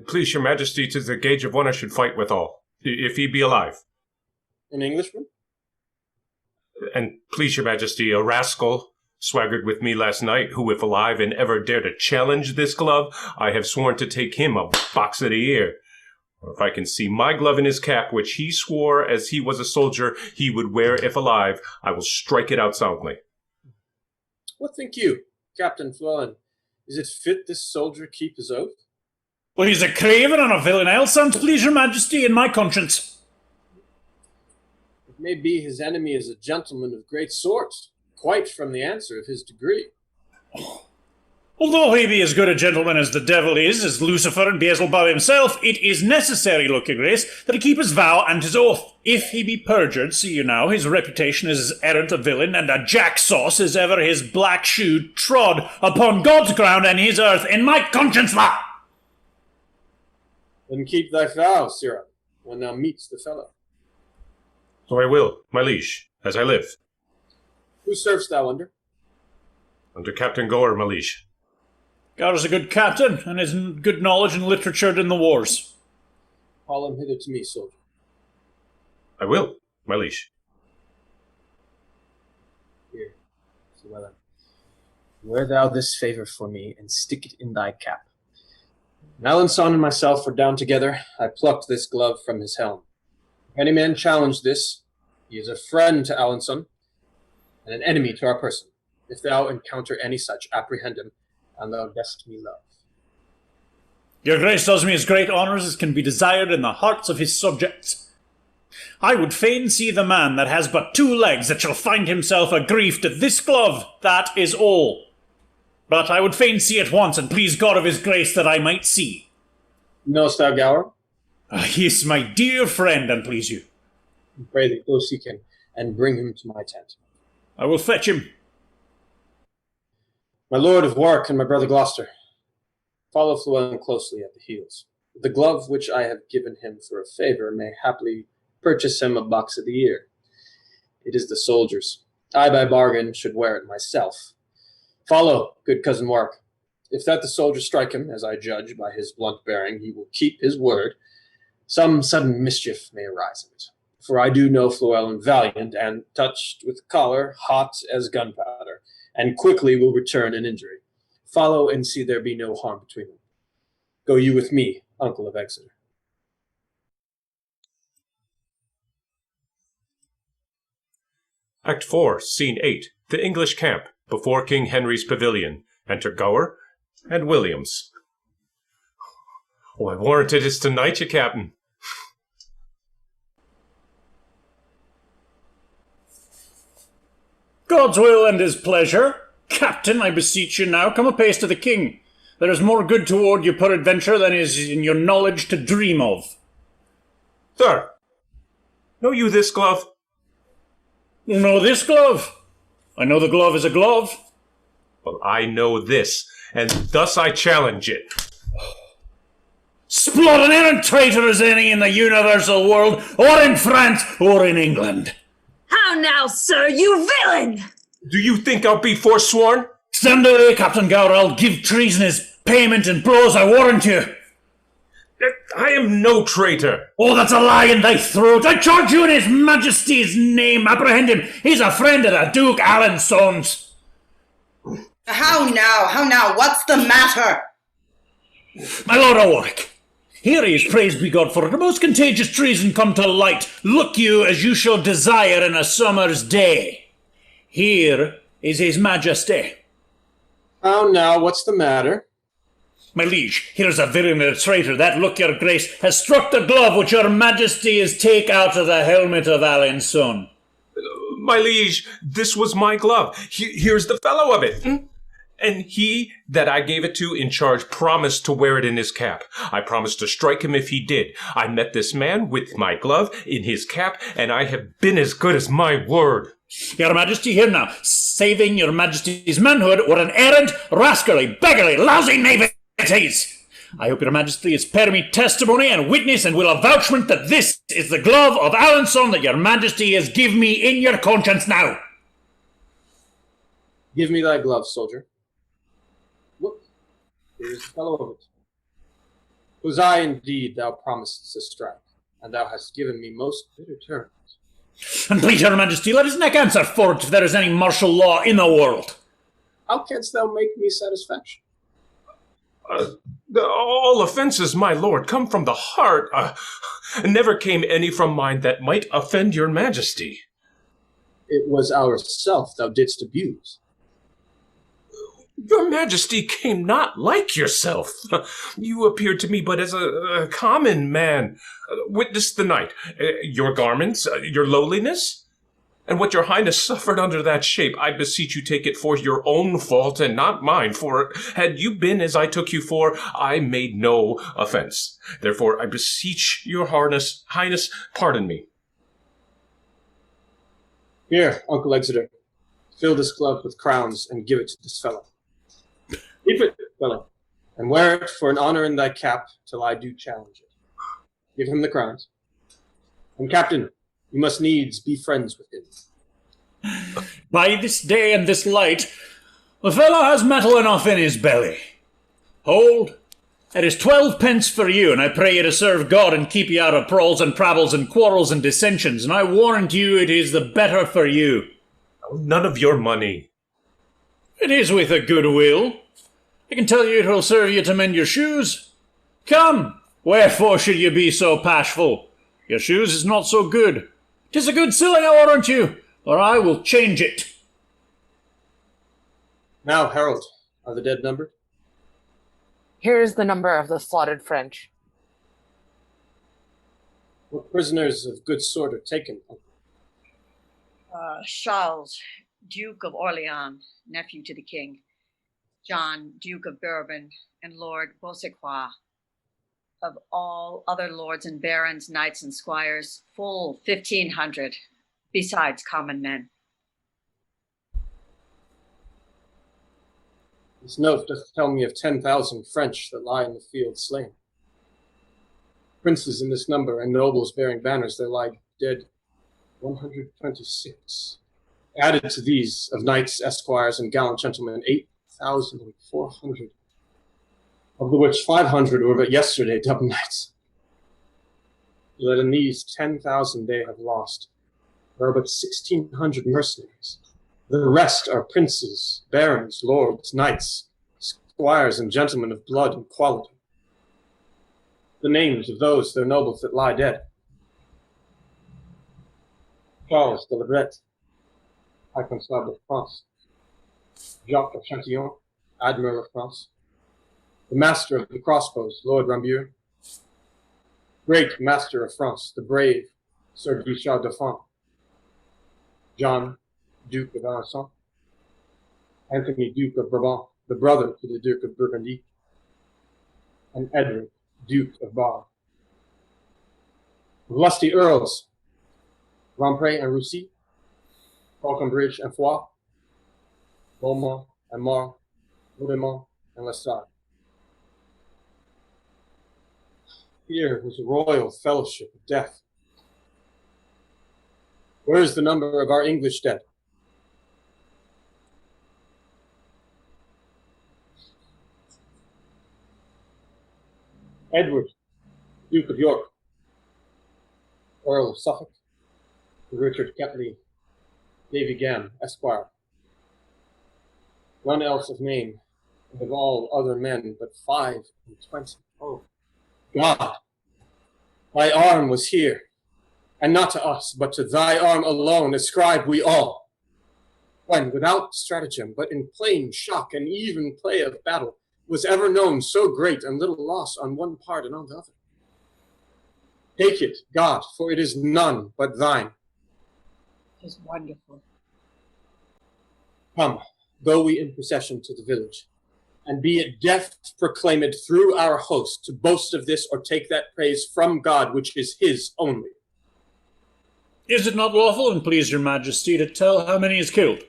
Please your majesty, 'tis the gage of one I should fight withal, if he be alive. An Englishman? And please your majesty, a rascal swaggered with me last night, who if alive and ever dare to challenge this glove, I have sworn to take him a box of the ear. Or if I can see my glove in his cap, which he swore as he was a soldier he would wear if alive, I will strike it out soundly. What think you, Captain Florin? Is it fit this soldier keep his oath? Well, he's a craven and a villain else, and please your majesty, in my conscience. It may be his enemy is a gentleman of great sort, quite from the answer of his degree. Although he be as good a gentleman as the devil is, as Lucifer and Beelzebub himself, it is necessary, look your grace, that he keep his vow and his oath. If he be perjured, see you now, his reputation is as errant a villain and a jack-sauce as ever his black shoe trod upon God's ground and his earth, in my conscience, la! Then keep thy vow, sirrah, when thou meets the fellow. So I will, my liege, as I live. Who servest thou under? Under Captain Gore, my liege. God is a good captain, and has good knowledge and literature in the wars. Call him hither to me, soldier. I will, my liege. Here, Llewellyn, wear thou this favour for me, and stick it in thy cap. When Alençon and myself were down together, I plucked this glove from his helm. If any man challenge this, he is a friend to Alençon, and an enemy to our person. If thou encounter any such, apprehend him, and thou dost me love. Your grace does me as great honours as can be desired in the hearts of his subjects. I would fain see the man that has but 2 legs that shall find himself aggrieved at this glove, that is all. But I would fain see at once, and please God of his grace that I might see. Knowest thou Gower? He is my dear friend, and please you. Pray thee, go seek him, and bring him to my tent. I will fetch him. My lord of Warwick and my brother Gloucester, follow Llewellyn closely at the heels. The glove which I have given him for a favour may haply purchase him a box of the ear. It is the soldier's. I by bargain should wear it myself. Follow, good cousin Warwick. If that the soldier strike him, as I judge by his blunt bearing, he will keep his word. Some sudden mischief may arise of it. For I do know Llewellyn valiant, and touched with choler, hot as gunpowder, and quickly will return an injury. Follow and see there be no harm between them. Go you with me, uncle of Exeter. Act 4, Scene 8. The English camp, before King Henry's pavilion. Enter Gower and Williams. Oh, I warrant it is to knight you, Captain. God's will and his pleasure. Captain, I beseech you now, come apace to the king. There is more good toward you peradventure than is in your knowledge to dream of. Sir, know you this glove? You know this glove? I know the glove is a glove. Well, I know this, and thus I challenge it. Splot an errant traitor as any in the universal world, or in France, or in England. How now, sir, you villain! Do you think I'll be forsworn? Stand away, Captain Gower. I'll give treason his payment in blows, I warrant you. I am no traitor. Oh, that's a lie in thy throat. I charge you in his majesty's name. Apprehend him. He's a friend of the Duke Alanson's. How now? What's the matter? My lord of Warwick, here he is, praised be God for it. The most contagious treason come to light. Look you as you shall desire in a summer's day. Here is his majesty. How now? What's the matter? My liege, here's a virulent traitor that, look your grace, has struck the glove which your majesty is take out of the helmet of Alanson. My liege, this was my glove. Here's the fellow of it. And he that I gave it to in charge promised to wear it in his cap. I promised to strike him if he did. I met this man with my glove in his cap, and I have been as good as my word. Your majesty, here now, saving your majesty's manhood, were an errant, rascally, beggarly, lousy knave. I hope your majesty is spare me testimony and witness and will avouchment that this is the glove of Alanson that your majesty has give me in your conscience now. Give me thy glove, soldier. Look, here is the fellow of it. 'Twas I indeed thou promised to strike, and thou hast given me most bitter terms. And please your majesty, let his neck answer for it if there is any martial law in the world. How canst thou make me satisfaction? All offences, my lord, come from the heart. Never came any from mine that might offend your majesty. It was ourself thou didst abuse. Your majesty came not like yourself. You appeared to me but as a common man. Witness the night. Your garments, your lowliness, and what your highness suffered under that shape. I beseech you take it for your own fault and not mine, for had you been as I took you for, I made no offense. Therefore I beseech your highness, pardon me. Here, Uncle Exeter, fill this glove with crowns and give it to this fellow. Keep it, fellow, and wear it for an honor in thy cap till I do challenge it. Give him the crowns. And captain, you must needs be friends with him. By this day and this light, the fellow has metal enough in his belly. Hold, it is 12 pence for you, and I pray you to serve God and keep you out of brawls and pravels and quarrels and dissensions, and I warrant you it is the better for you. None of your money. It is with a good will. I can tell you it will serve you to mend your shoes. Come, wherefore should you be so bashful? Your shoes is not so good. 'Tis a good silling, I warrant you, or I will change it. Now, Harold, are the dead numbered? Here is the number of the slaughtered French. What prisoners of good sort are taken, uncle? Charles, Duke of Orleans, nephew to the king. John, Duke of Bourbon, and Lord Beausejour, of all other lords and barons, knights and squires, full 1,500, besides common men. This note doth tell me of 10,000 French that lie in the field slain. Princes in this number, and nobles bearing banners, there lie dead 126. Added to these, of knights, esquires, and gallant gentlemen, 8,400, of the which 500 were but yesterday double knights. So that in these 10,000 they have lost, there are but 1,600 mercenaries. The rest are princes, barons, lords, knights, squires, and gentlemen of blood and quality. The names of those their nobles that lie dead: Charles de Lebrette, High Constable of France; Jacques of Chantillon, Admiral of France; the Master of the Crossbows, Lord Rambier; Great Master of France, the brave Sir Guichard Dauphin; John, Duke of Alençon; Anthony, Duke of Brabant, the brother to the Duke of Burgundy; and Edward, Duke of Bar. The lusty earls, Romprey and Roussy, Falconbridge and Foix, Beaumont and Mar, Vaudemont and Lestat. Here was a royal fellowship of death. Where is the number of our English dead? Edward, Duke of York, Earl of Suffolk, Richard Ketley, Davy Gam, Esquire. None else of name, and of all other men but 25. Oh, God! Thy arm was here, and not to us, but to thy arm alone ascribe we all. When, without stratagem, but in plain shock and even play of battle, was ever known so great and little loss on one part and on the other. Take it, God, for it is none but thine. It is wonderful. Come, go we in procession to the village, and be it death proclaimed through our host to boast of this or take that praise from God which is his only. Is it not lawful, and please your majesty, to tell how many is killed?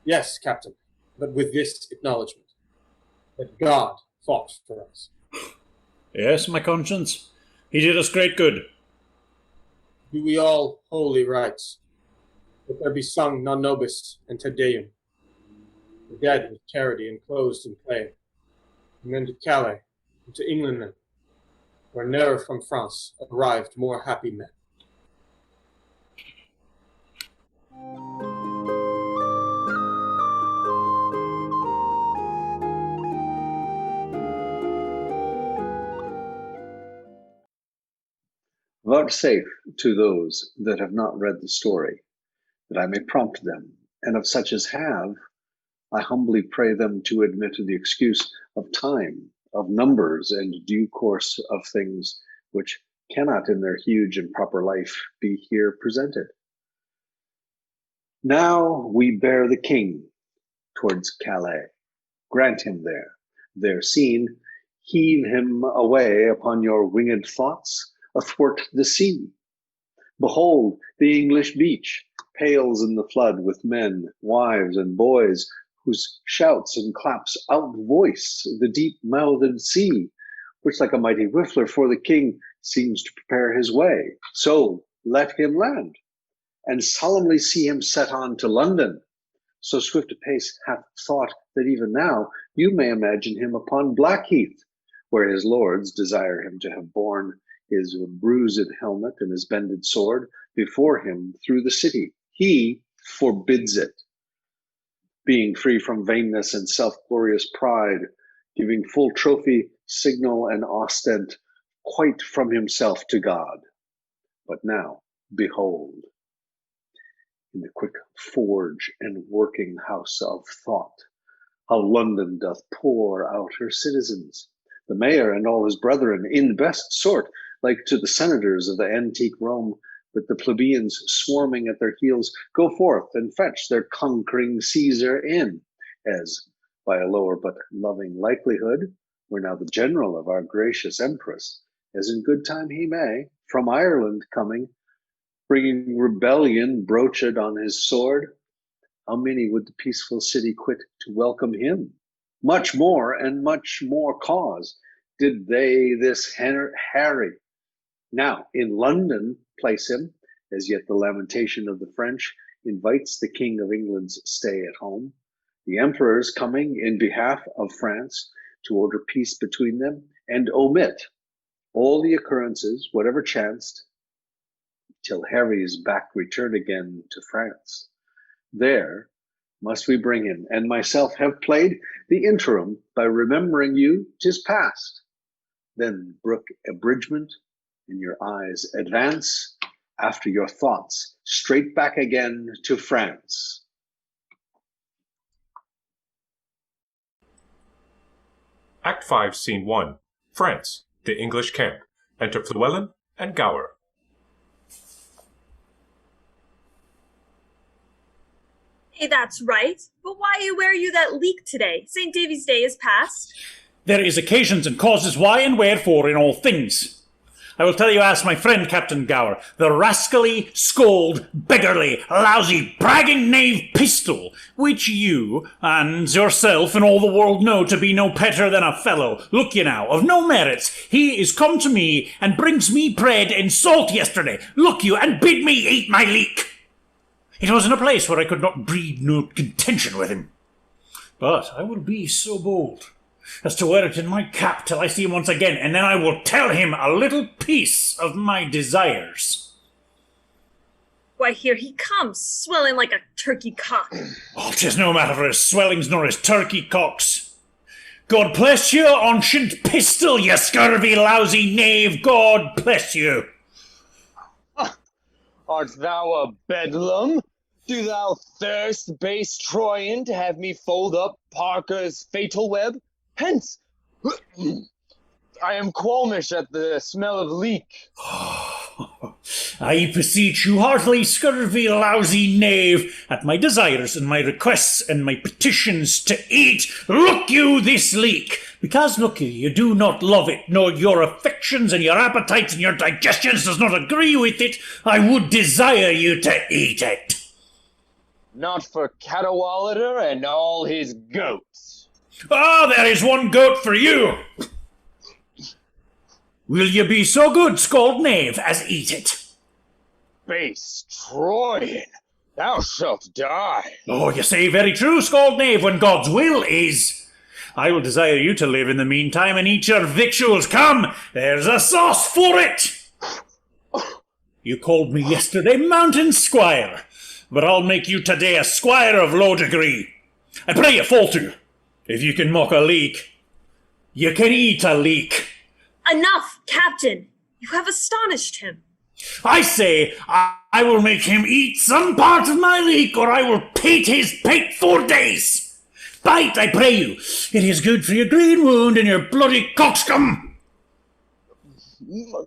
Yes, captain, but with this acknowledgment, that God fought for us. Yes, my conscience. He did us great good. Do we all holy rites, that there be sung non nobis and Te Deum, the dead with charity enclosed in clay, and then to Calais, and to England men, where ne'er from France arrived more happy men. Vouchsafe to those that have not read the story, that I may prompt them, and of such as have, I humbly pray them to admit the excuse of time, of numbers, and due course of things which cannot in their huge and proper life be here presented. Now we bear the king towards Calais. Grant him there seen, heave him away upon your winged thoughts athwart the sea. Behold, the English beach pales in the flood with men, wives, and boys, whose shouts and claps outvoice the deep-mouthed sea, which like a mighty whiffler for the king seems to prepare his way. So let him land, and solemnly see him set on to London. So swift a pace hath thought that even now you may imagine him upon Blackheath, where his lords desire him to have borne his bruised helmet and his bended sword before him through the city. He forbids it, being free from vainness and self-glorious pride, giving full trophy, signal, and ostent quite from himself to God. But now, behold, in the quick forge and working house of thought, how London doth pour out her citizens, the mayor and all his brethren, in best sort, like to the senators of the antique Rome, with the plebeians swarming at their heels, go forth and fetch their conquering Caesar in, as by a lower but loving likelihood, were now the general of our gracious empress, as in good time he may, from Ireland coming, bringing rebellion broached on his sword, how many would the peaceful city quit to welcome him? Much more and much more cause did they this Harry now in London place him, as yet the lamentation of the French invites the King of England's stay at home. The emperors coming in behalf of France to order peace between them and omit all the occurrences, whatever chanced, till Harry's back return again to France. There must we bring him, and myself have played the interim by remembering you 'tis past. Then brook abridgment in your eyes advance, after your thoughts straight back again to France. Act 5, Scene 1. France, the English camp. Enter Llewellyn and Gower. Hey, that's right. But why wear you that leek today? St. David's Day is past. There is occasions and causes why and wherefore in all things. I will tell you as my friend Captain Gower, the rascally, scold, beggarly, lousy, bragging knave pistol, which you and yourself and all the world know to be no better than a fellow, look you now, of no merits, he is come to me and brings me bread and salt yesterday, look you, and bid me eat my leek. It was in a place where I could not breed no contention with him. But I will be so bold as to wear it in my cap till I see him once again, and then I will tell him a little piece of my desires. Why, here he comes, swelling like a turkey cock. Oh, 'tis no matter for his swellings nor his turkey cocks. God bless you, ancient pistol, you scurvy, lousy knave, God bless you. Art thou a bedlam? Do thou thirst, base Troyan, to have me fold up Parker's fatal web? Hence! I am qualmish at the smell of leek. I beseech you heartily, scurvy, lousy knave, at my desires and my requests and my petitions to eat, look you this leek, because, look you do not love it, nor your affections and your appetites and your digestions does not agree with it, I would desire you to eat it. Not for Cadwallader and all his goats. Ah, there is one goat for you. Will you be so good, scald knave, as eat it? Base Troyan, thou shalt die. Oh, you say very true, scald knave, when God's will is. I will desire you to live in the meantime and eat your victuals. Come, there's a sauce for it. You called me yesterday mountain squire, but I'll make you today a squire of low degree. I pray you fall to. If you can mock a leek, you can eat a leek. Enough, Captain! You have astonished him. I say I will make him eat some part of my leek, or I will paint his pate 4 days. Bite, I pray you. It is good for your green wound and your bloody coxcomb.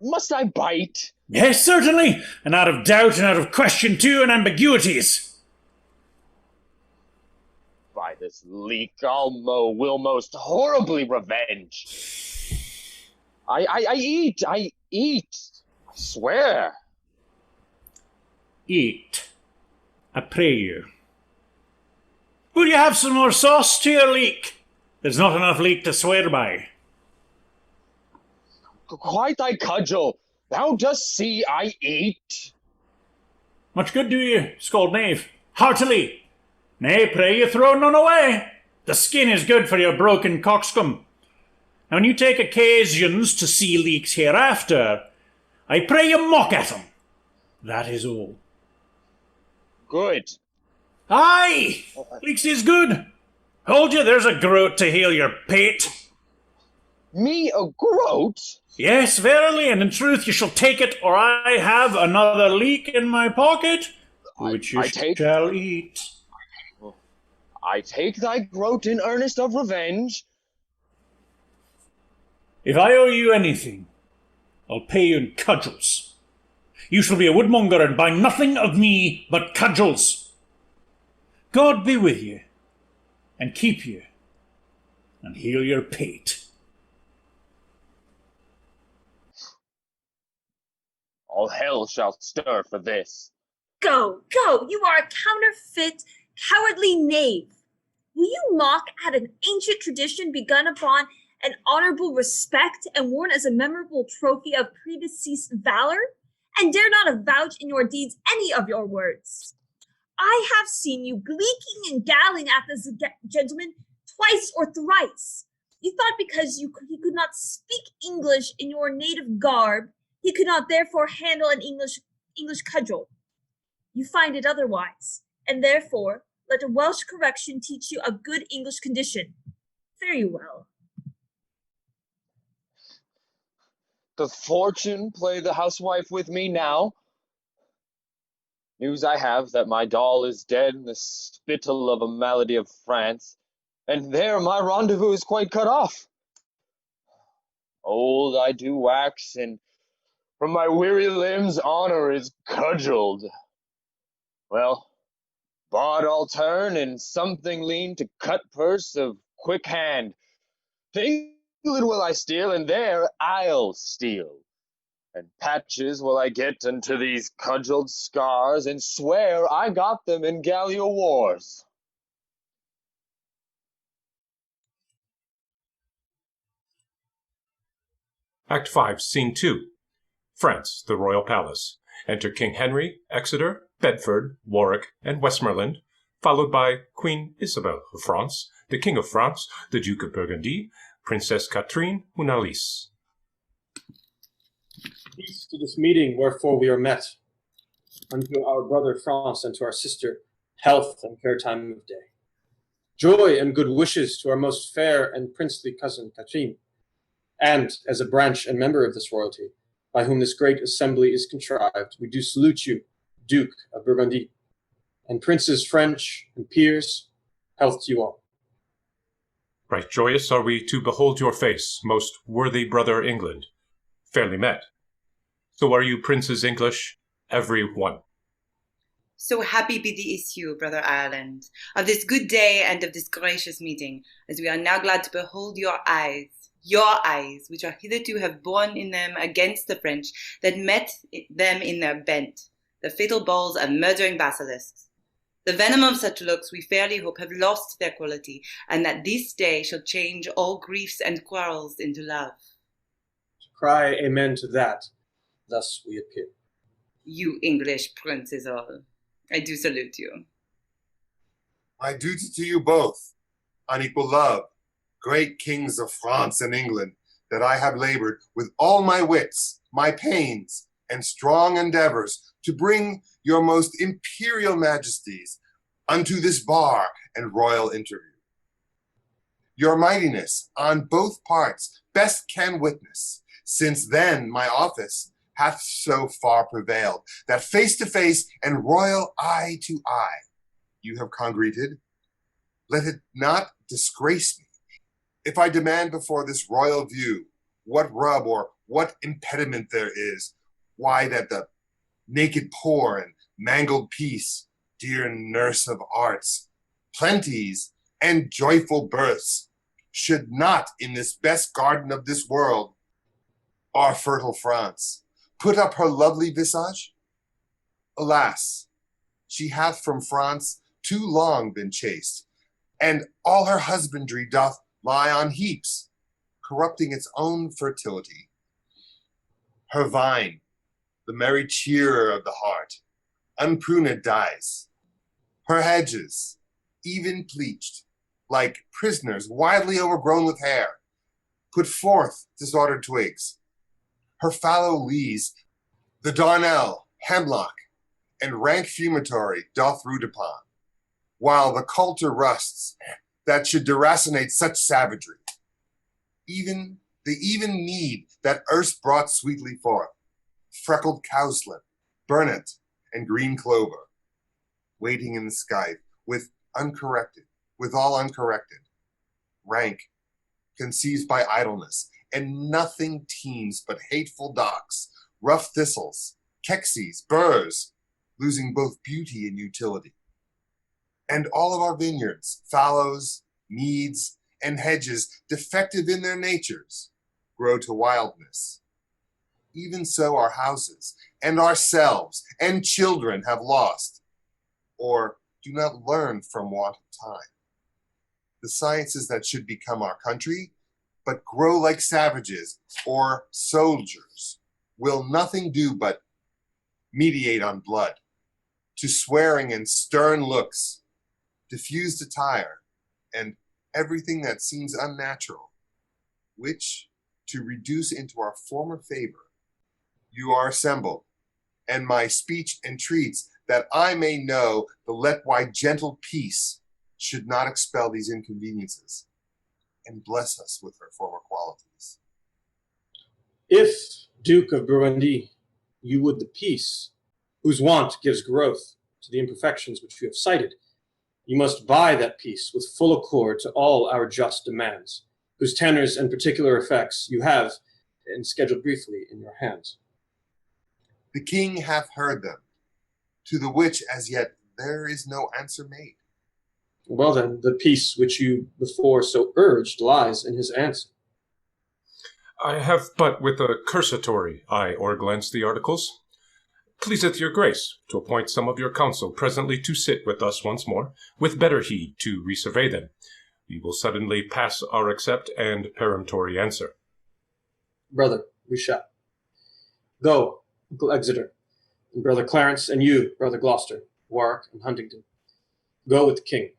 Must I bite? Yes, certainly, and out of doubt and out of question too, and ambiguities. By this leek will most horribly revenge. I eat, I swear. Eat, I pray you. Will you have some more sauce to your leek? There's not enough leek to swear by. Quite I cudgel. Thou dost see I eat. Much good do you, scald knave, heartily. Nay, pray you throw none away. The skin is good for your broken coxcomb. And when you take occasions to see leeks hereafter, I pray you mock at 'em. That is all. Good. Aye, leeks is good. Hold you, there's a groat to heal your pate. Me a groat? Yes, verily, and in truth you shall take it, or I have another leek in my pocket, which you shall eat. I take thy groat in earnest of revenge. If I owe you anything, I'll pay you in cudgels. You shall be a woodmonger and buy nothing of me but cudgels. God be with you, and keep you, and heal your pate. All hell shall stir for this. Go, go, you are a counterfeit, cowardly knave. Will you mock at an ancient tradition begun upon an honorable respect and worn as a memorable trophy of predeceased valor, and dare not avouch in your deeds any of your words? I have seen you gleeking and galling at this gentleman twice or thrice. You thought because he could not speak English in your native garb, he could not therefore handle an English cudgel. You find it otherwise, and therefore let a Welsh correction teach you a good English condition. Very well. Doth fortune play the housewife with me now? News I have that my doll is dead in the spittle of a malady of France, and there my rendezvous is quite cut off. Old I do wax, and from my weary limbs honor is cudgeled. Well, bard I'll turn, and something lean to cut purse of quick hand. To England will I steal, and there I'll steal. And patches will I get unto these cudgeled scars, and swear I got them in Gallia wars. Act 5, Scene 2. France, the Royal Palace. Enter King Henry, Exeter, Bedford, Warwick, and Westmoreland, followed by Queen Isabel of France, the King of France, the Duke of Burgundy, Princess Catherine Hunalice. Peace to this meeting wherefore we are met. Unto our brother France and to our sister, health and fair time of day. Joy and good wishes to our most fair and princely cousin Catherine, and as a branch and member of this royalty, by whom this great assembly is contrived, we do salute you, Duke of Burgundy, and princes French and peers, health to you all. Right joyous are we to behold your face, most worthy brother England. Fairly met. So are you princes English, every one. So happy be the issue, brother Ireland, of this good day and of this gracious meeting, as we are now glad to behold your eyes, which are hitherto have borne in them against the French, that met them in their bent, the fatal balls of murdering basilisks. The venom of such looks we fairly hope have lost their quality, and that this day shall change all griefs and quarrels into love. Cry amen to that. Thus we appear. You English princes all, I do salute you. My duty to you both, on equal love, great kings of France and England, that I have labored with all my wits, my pains, and strong endeavors to bring your most imperial majesties unto this bar and royal interview. Your mightiness on both parts best can witness, since then my office hath so far prevailed, that face to face and royal eye to eye you have congregated. Let it not disgrace me if I demand before this royal view what rub or what impediment there is, why that the naked poor and mangled peace, dear nurse of arts, plenties and joyful births, should not in this best garden of this world, our fertile France, put up her lovely visage? Alas, she hath from France too long been chased, and all her husbandry doth lie on heaps, corrupting its own fertility. Her vine, the merry cheerer of the heart, unpruned dies. Her hedges, even pleached, like prisoners widely overgrown with hair, put forth disordered twigs. Her fallow leaves, the darnel, hemlock, and rank fumitory doth root upon, while the coulter rusts that should deracinate such savagery. Even mead that erst brought sweetly forth, freckled cowslip, burnet, and green clover, waiting in the scythe, with all uncorrected, rank, conceived by idleness, and nothing teems but hateful docks, rough thistles, kexies, burrs, losing both beauty and utility. And all of our vineyards, fallows, meads, and hedges defective in their natures grow to wildness. Even so our houses and ourselves and children have lost, or do not learn from want of time, the sciences that should become our country, but grow like savages or soldiers, will nothing do but mediate on blood, to swearing and stern looks, diffused attire, and everything that seems unnatural, which, to reduce into our former favor, you are assembled, and my speech entreats that I may know the let why gentle peace should not expel these inconveniences, and bless us with her former qualities. If, Duke of Burgundy, you would the peace, whose want gives growth to the imperfections which you have cited, you must buy that peace with full accord to all our just demands, whose tenors and particular effects you have, and scheduled briefly, in your hands. The king hath heard them, to the which as yet there is no answer made. Well then, the peace which you before so urged lies in his answer. I have but with a cursatory eye o'erglanced the articles. Pleaseth your grace to appoint some of your council presently to sit with us once more, with better heed to resurvey them. We will suddenly pass our accept and peremptory answer. Brother, we shall. Go, Uncle Exeter, and Brother Clarence, and you, Brother Gloucester, Warwick, and Huntingdon. Go with the king,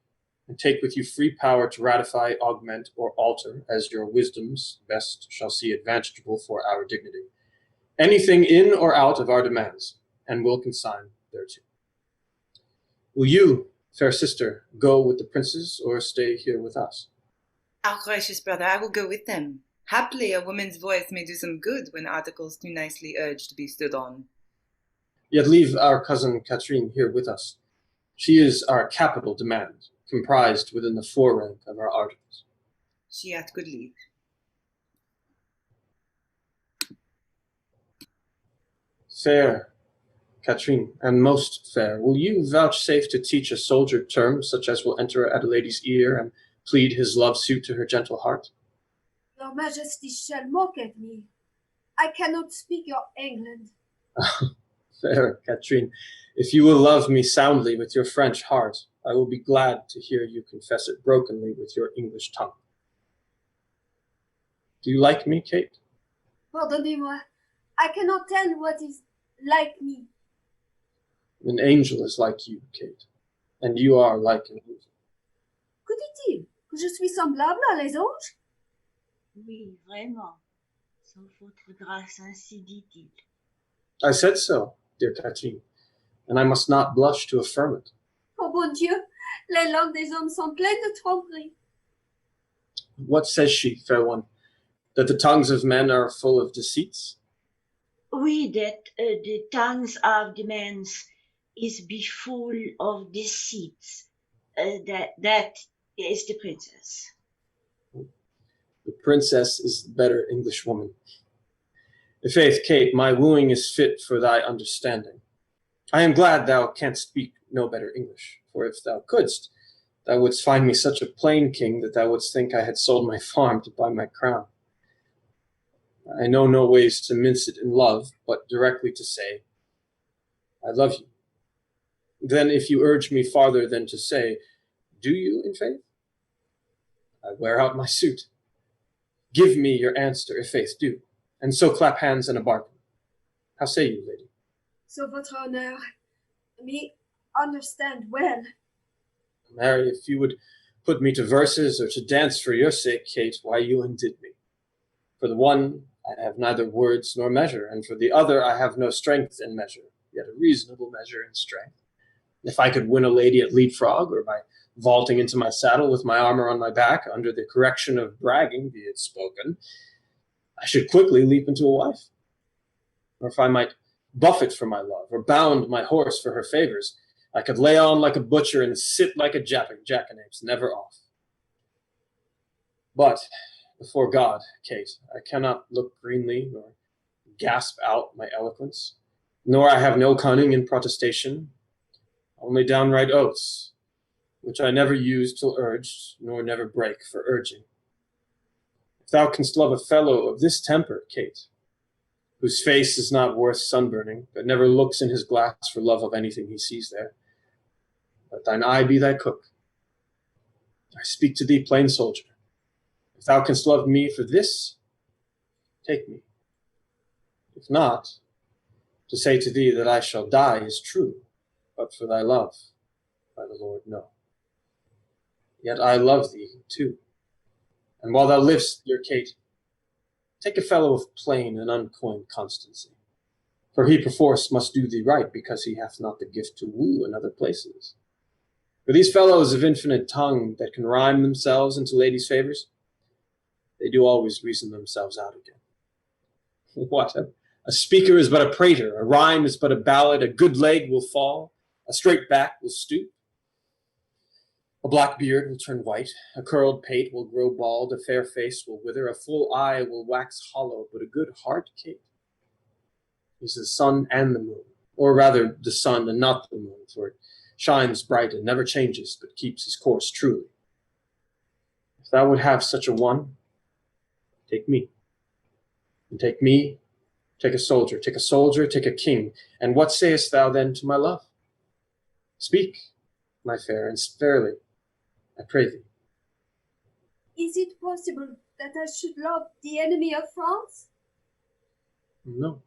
and take with you free power to ratify, augment, or alter, as your wisdoms best shall see advantageable for our dignity, anything in or out of our demands, and will consign thereto. Will you, fair sister, go with the princes, or stay here with us? Our gracious brother, I will go with them. Haply a woman's voice may do some good when articles too nicely urge to be stood on. Yet leave our cousin Catherine here with us. She is our capital demand, comprised within the forerank of our articles. She hath good leave. Fair Catherine, and most fair, will you vouchsafe to teach a soldier terms such as will enter at a lady's ear and plead his love suit to her gentle heart? Your Majesty shall mock at me. I cannot speak your England. Fair Catherine, if you will love me soundly with your French heart, I will be glad to hear you confess it brokenly with your English tongue. Do you like me, Kate? Pardonnez-moi, I cannot tell what is like me. An angel is like you, Kate, and you are like an angel. Que dit-il? Que je suis semblable à les anges? Oui, vraiment. Sauf votre grâce, ainsi dit-il. I said so, dear Catherine, and I must not blush to affirm it. Oh bon Dieu, les langues des hommes sont pleines de tromperie. What says she, fair one? That the tongues of men are full of deceits? Oui, that the tongues of the men is be full of deceits. That is the princess. The princess is the better Englishwoman. I'faith, Kate, my wooing is fit for thy understanding. I am glad thou canst speak no better English, for if thou couldst, thou wouldst find me such a plain king that thou wouldst think I had sold my farm to buy my crown. I know no ways to mince it in love, but directly to say, I love you. Then if you urge me farther than to say, do you, in faith? I wear out my suit. Give me your answer, if faith do, and so clap hands in a bargain. How say you, lady? So votre honneur, me understand well. Mary, if you would put me to verses or to dance for your sake, Kate, why you undid me. For the one, I have neither words nor measure, and for the other, I have no strength in measure, yet a reasonable measure in strength. If I could win a lady at leapfrog, or by vaulting into my saddle with my armor on my back, under the correction of bragging, be it spoken, I should quickly leap into a wife. Or if I might buffet for my love, or bound my horse for her favors, I could lay on like a butcher and sit like a jackanapes, never off. But before God, Kate, I cannot look greenly, nor gasp out my eloquence, nor I have no cunning in protestation, only downright oaths, which I never use till urged, nor never break for urging. If thou canst love a fellow of this temper, Kate, whose face is not worth sunburning, but never looks in his glass for love of anything he sees there, let thine eye be thy cook. I speak to thee, plain soldier. If thou canst love me for this, take me. If not, to say to thee that I shall die is true, but for thy love, by the Lord, no. Yet I love thee too. And while thou livest, dear Kate, take a fellow of plain and uncoined constancy. For he perforce must do thee right, because he hath not the gift to woo in other places. For these fellows of infinite tongue that can rhyme themselves into ladies' favors, they do always reason themselves out again. What? A speaker is but a prater, a rhyme is but a ballad, a good leg will fall, a straight back will stoop, a black beard will turn white, a curled pate will grow bald, a fair face will wither, a full eye will wax hollow, but a good heart, Kate, is the sun and the moon, or rather the sun and not the moon, for it shines bright and never changes, but keeps his course truly. If thou would have such a one, take me. And take me, take a soldier, take a king. And what sayest thou then to my love? Speak, my fair, and fairly, I pray thee. Is it possible that I should love the enemy of France? No,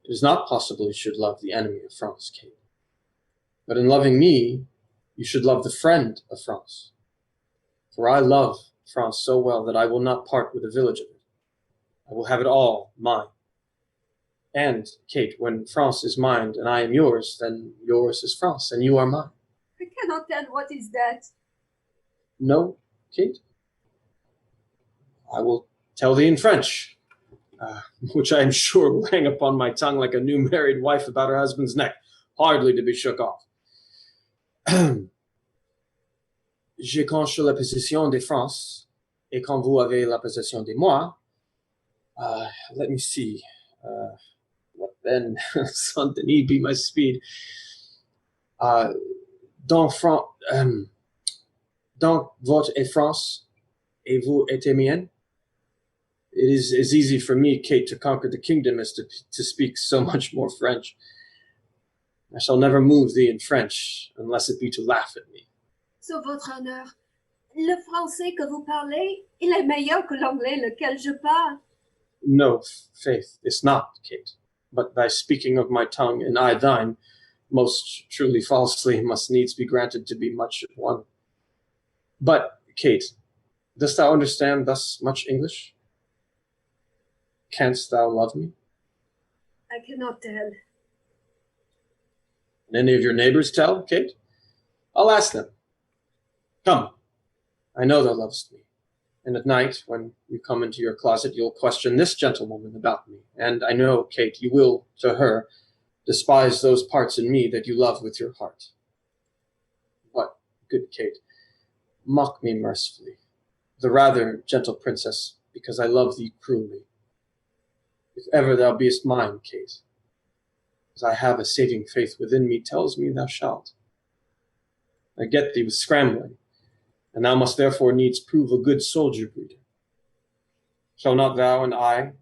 it is not possible you should love the enemy of France, Kate. But in loving me, you should love the friend of France. For I love France so well that I will not part with a village of it. I will have it all mine. And, Kate, when France is mine and I am yours, then yours is France and you are mine. I cannot tell what is that. No, Kate? I will tell thee in French, which I am sure will hang upon my tongue like a new married wife about her husband's neck, hardly to be shook off. J'ai conçu la possession de France, et quand vous avez la possession de moi, let me see, what then, Saint Denis be my speed, donc votre est France, et vous êtes mienne. It is as easy for me, Kate, to conquer the kingdom as to speak so much more French. I shall never move thee in French, unless it be to laugh at me. Sauf votre honneur, le français que vous parlez, il est meilleur que l'anglais lequel je parle. No, faith, it's not, Kate. But thy speaking of my tongue, and I thine, most truly falsely, must needs be granted to be much at one. But, Kate, dost thou understand thus much English? Canst thou love me? I cannot tell. And any of your neighbors tell, Kate? I'll ask them. Come, I know thou lovest me. And at night, when you come into your closet, you'll question this gentlewoman about me. And I know, Kate, you will, to her, despise those parts in me that you love with your heart. What, good Kate, mock me mercifully, the rather, gentle princess, because I love thee cruelly. If ever thou beest mine, Kate, as I have a saving faith within me, tells me thou shalt. I get thee with scrambling, and thou must therefore needs prove a good soldier breeder. Shall not thou and I,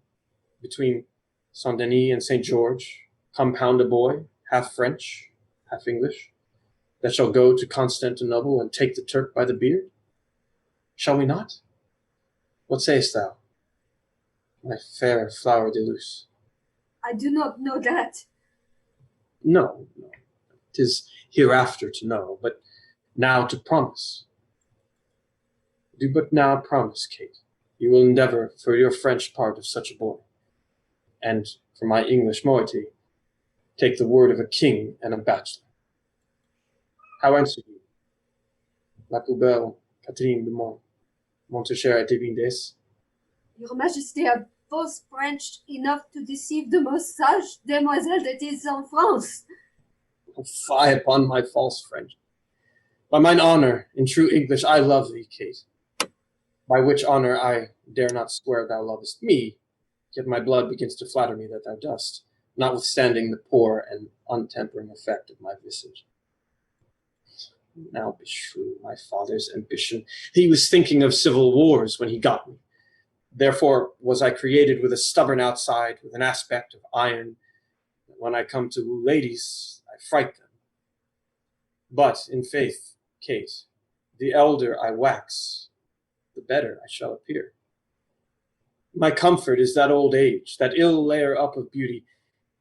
between Saint Denis and St. George, compound a boy, half French, half English, that shall go to Constantinople and take the Turk by the beard? Shall we not? What sayest thou, my fair flower de luce? I do not know that. No, 'tis hereafter to know, but now to promise. Do but now promise, Kate, you will endeavor for your French part of such a boy, and for my English moiety, take the word of a king and a bachelor. How answer you? La plus belle Catherine de Montechère et Thévindes? Your Majesty has both French enough to deceive the most sage demoiselle that is in France. Fie upon my false French. By mine honor, in true English, I love thee, Kate. By which honor I dare not swear thou lovest me, yet my blood begins to flatter me that thou dost, notwithstanding the poor and untempering effect of my visage. Now beshrew my father's ambition. He was thinking of civil wars when he got me. Therefore was I created with a stubborn outside, with an aspect of iron. When I come to woo ladies, I fright them. But in faith, Kate, the elder I wax, the better I shall appear. My comfort is that old age, that ill layer up of beauty,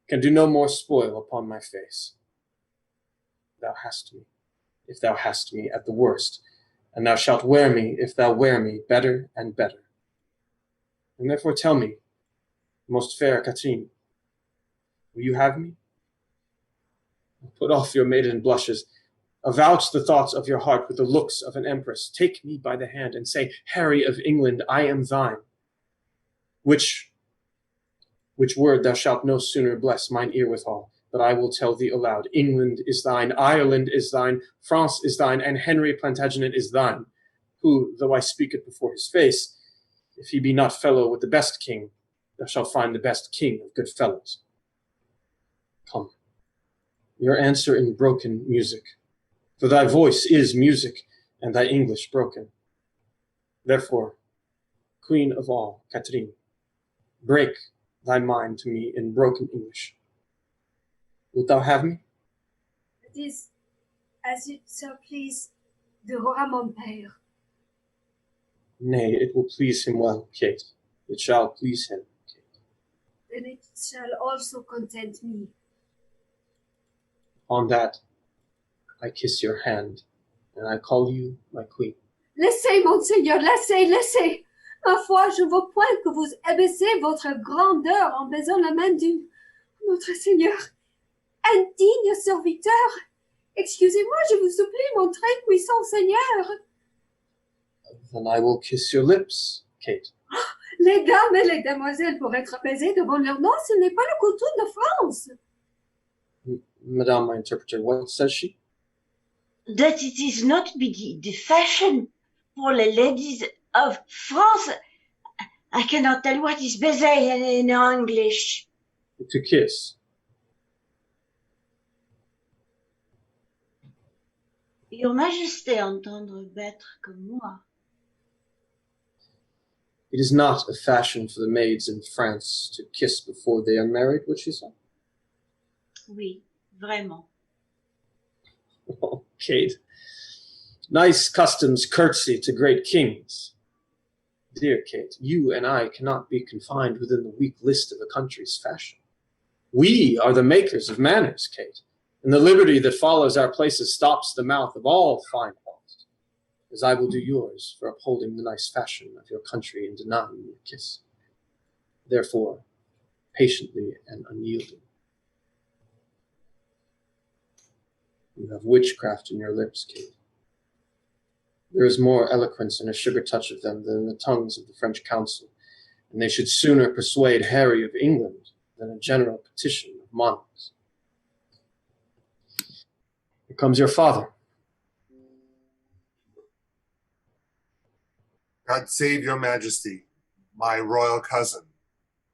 can do no more spoil upon my face. Thou hast me, if thou hast me at the worst, and thou shalt wear me, if thou wear me, better and better. And therefore tell me, most fair Catherine, will you have me? Put off your maiden blushes, avouch the thoughts of your heart with the looks of an empress. Take me by the hand and say, Harry of England, I am thine. Which word thou shalt no sooner bless mine ear withal, but I will tell thee aloud, England is thine, Ireland is thine, France is thine, and Henry Plantagenet is thine, who, though I speak it before his face, if he be not fellow with the best king, thou shalt find the best king of good fellows. Come, your answer in broken music, for thy voice is music, and thy English broken. Therefore, Queen of all, Catherine, break thy mind to me in broken English. Wilt thou have me? It is as it shall please the roi mon père. Nay, it will please him well, Kate. It shall please him, Kate. Then it shall also content me. On that, I kiss your hand, and I call you my queen. Laissez, monseigneur, laissez, laissez. Ma foi, je veux point que vous abaissez votre grandeur en baisant la main du notre Seigneur. Indigne serviteur, excusez-moi, je vous supplie, mon très puissant Seigneur. Then I will kiss your lips, Kate. Les dames et les demoiselles, pour être apaisées devant leur nom, ce n'est pas le coutume de France. Madame, my interpreter, what says she? That it is not the fashion for the ladies of France. I cannot tell what is baiser in English. To kiss. Your Majesté entendre battre comme moi. It is not a fashion for the maids in France to kiss before they are married, what she said? Oui, vraiment. Oh, Kate. Nice customs curtsy to great kings. Dear Kate, you and I cannot be confined within the weak list of a country's fashion. We are the makers of manners, Kate, and the liberty that follows our places stops the mouth of all fine laws, as I will do yours for upholding the nice fashion of your country and denying you a kiss. Therefore, patiently and unyielding. You have witchcraft in your lips, Kate. There is more eloquence in a sugar touch of them than in the tongues of the French council, and they should sooner persuade Harry of England than a general petition of monarchs. Here comes your father. God save your majesty, my royal cousin.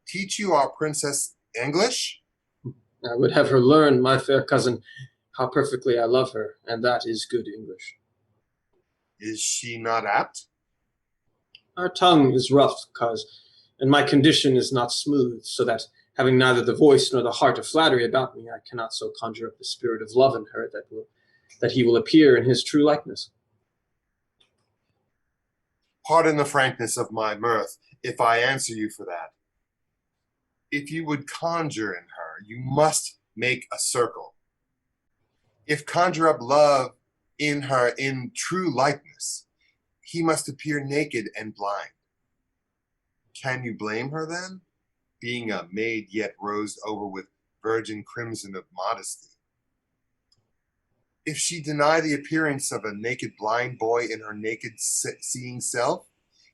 Teach you our princess English? I would have her learn, my fair cousin, how perfectly I love her, and that is good English. Is she not apt? Our tongue is rough, coz, and my condition is not smooth, so that, having neither the voice nor the heart of flattery about me, I cannot so conjure up the spirit of love in her that he will appear in his true likeness. Pardon the frankness of my mirth, if I answer you for that. If you would conjure in her, you must make a circle. If conjure up love in her in true likeness, he must appear naked and blind. Can you blame her then, being a maid yet rosed over with virgin crimson of modesty? If she deny the appearance of a naked blind boy in her naked seeing self,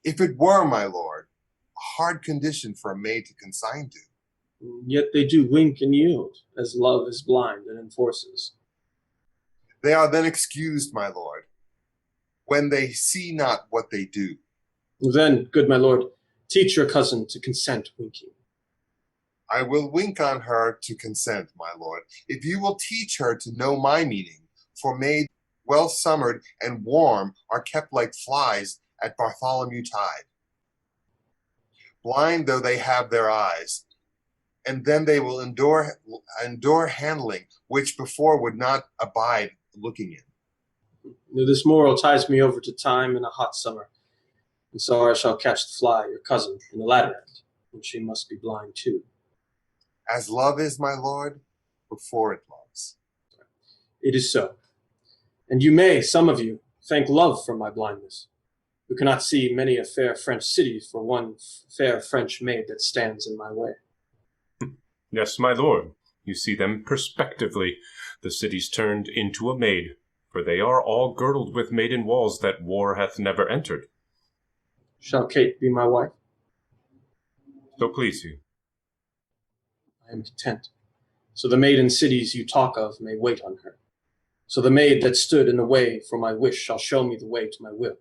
if it were, my lord, a hard condition for a maid to consign to. Yet they do wink and yield, as love is blind and enforces. They are then excused, my lord, when they see not what they do. Then, good my lord, teach your cousin to consent winking. I will wink on her to consent, my lord, if you will teach her to know my meaning, for maid well summered and warm, are kept like flies at Bartholomew tide. Blind though they have their eyes, and then they will endure handling, which before would not abide looking in. Now, this moral ties me over to time in a hot summer, and so I shall catch the fly, your cousin, in the latter end, and she must be blind too. As love is, my lord, before it loves. It is so. And you may, some of you, thank love for my blindness, who cannot see many a fair French city for one fair French maid that stands in my way. Yes, my lord, you see them prospectively, the cities turned into a maid, for they are all girdled with maiden walls that war hath never entered. Shall Kate be my wife? So please you. I am content. So the maiden cities you talk of may wait on her. So the maid that stood in the way for my wish shall show me the way to my will.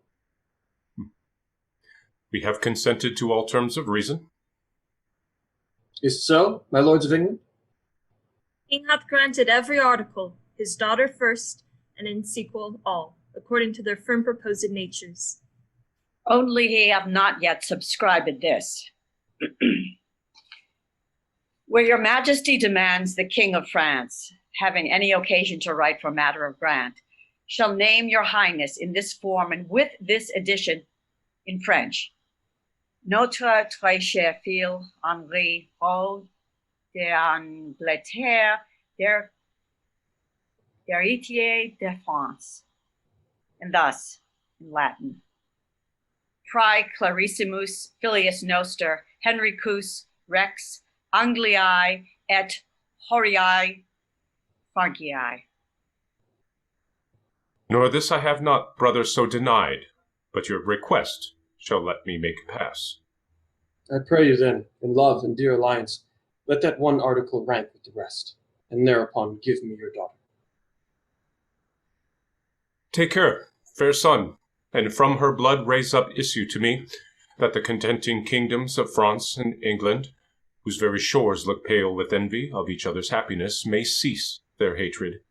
We have consented to all terms of reason. Is it so, my lords of England? King hath granted every article, his daughter first, and in sequel all, according to their firm proposed natures. Only he have not yet subscribed this. Where your majesty demands the King of France, having any occasion to write for matter of grant, shall name your highness in this form and with this addition in French. Notre très cher fils Henri Rode d'Angleterre, d'Héritier de France. And thus, in Latin, Prae clarissimus filius noster Henricus Rex Angliae et Horiae Franciae. Nor this I have not, brother, so denied, but your request shall let me make pass. I pray you then, in love and dear alliance, let that one article rank with the rest, and thereupon give me your daughter. Take care, fair son, and from her blood raise up issue to me, that the contending kingdoms of France and England, whose very shores look pale with envy of each other's happiness, may cease their hatred,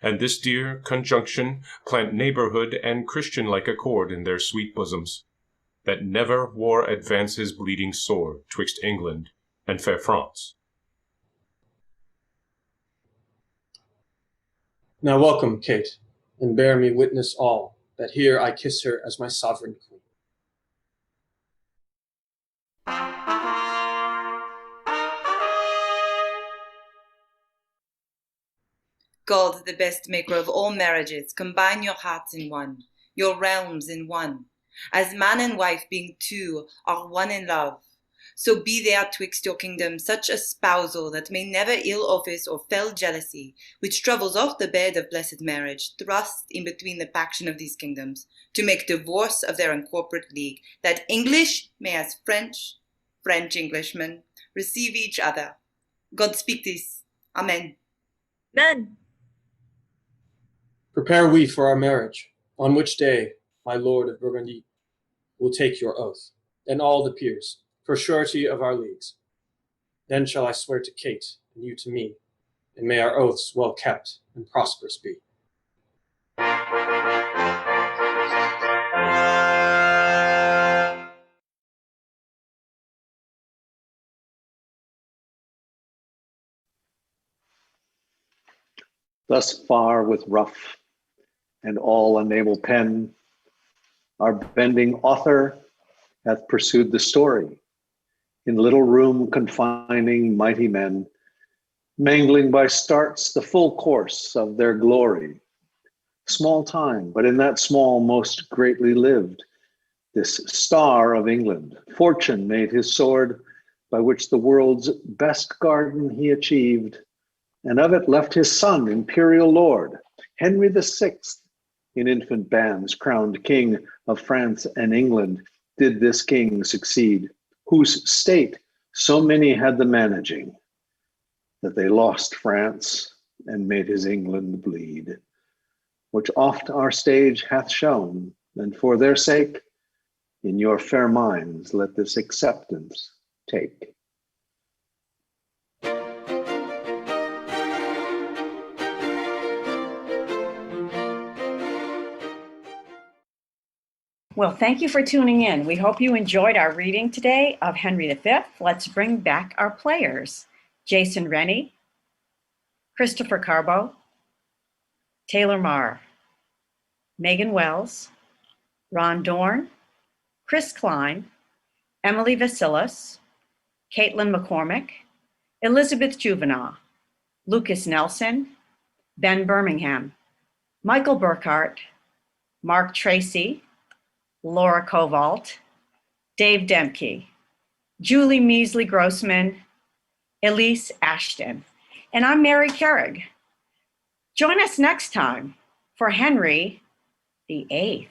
and this dear conjunction plant neighborhood and Christian-like accord in their sweet bosoms, that never war advance his bleeding sword twixt England and fair France. Now welcome, Kate, and bear me witness all, that here I kiss her as my sovereign queen. God, the best maker of all marriages, combine your hearts in one, your realms in one. As man and wife being two are one in love, so be there twixt your kingdoms such a spousal that may never ill office or fell jealousy, which troubles off the bed of blessed marriage, thrust in between the faction of these kingdoms, to make divorce of their incorporate league, that English may as French Englishmen, receive each other. God speak this. Amen. Amen. Prepare we for our marriage, on which day my lord of Burgundy will take your oath, and all the peers, for surety of our leagues. Then shall I swear to Kate, and you to me, and may our oaths well kept and prosperous be. Thus far with rough and all unable pen, our bending author hath pursued the story, in little room confining mighty men, mangling by starts the full course of their glory. Small time, but in that small most greatly lived, this star of England. Fortune made his sword, by which the world's best garden he achieved, and of it left his son, imperial lord, Henry VI, in infant bands, crowned king of France and England, did this king succeed, whose state so many had the managing, that they lost France and made his England bleed, which oft our stage hath shown, and for their sake, in your fair minds let this acceptance take. Well, thank you for tuning in. We hope you enjoyed our reading today of Henry V. Let's bring back our players. Jason Rennie, Christopher Carbo, Taylor Marr, Megan Wells, Ron Dorn, Chris Klein, Emily Vasilis, Caitlin McCormick, Elizabeth Juvenal, Lucas Nelson, Ben Birmingham, Michael Burkhart, Mark Tracy, Laura Kovalt, Dave Demke, Julie Measley Grossman, Elise Ashton, and I'm Mary Carrig. Join us next time for Henry VIII.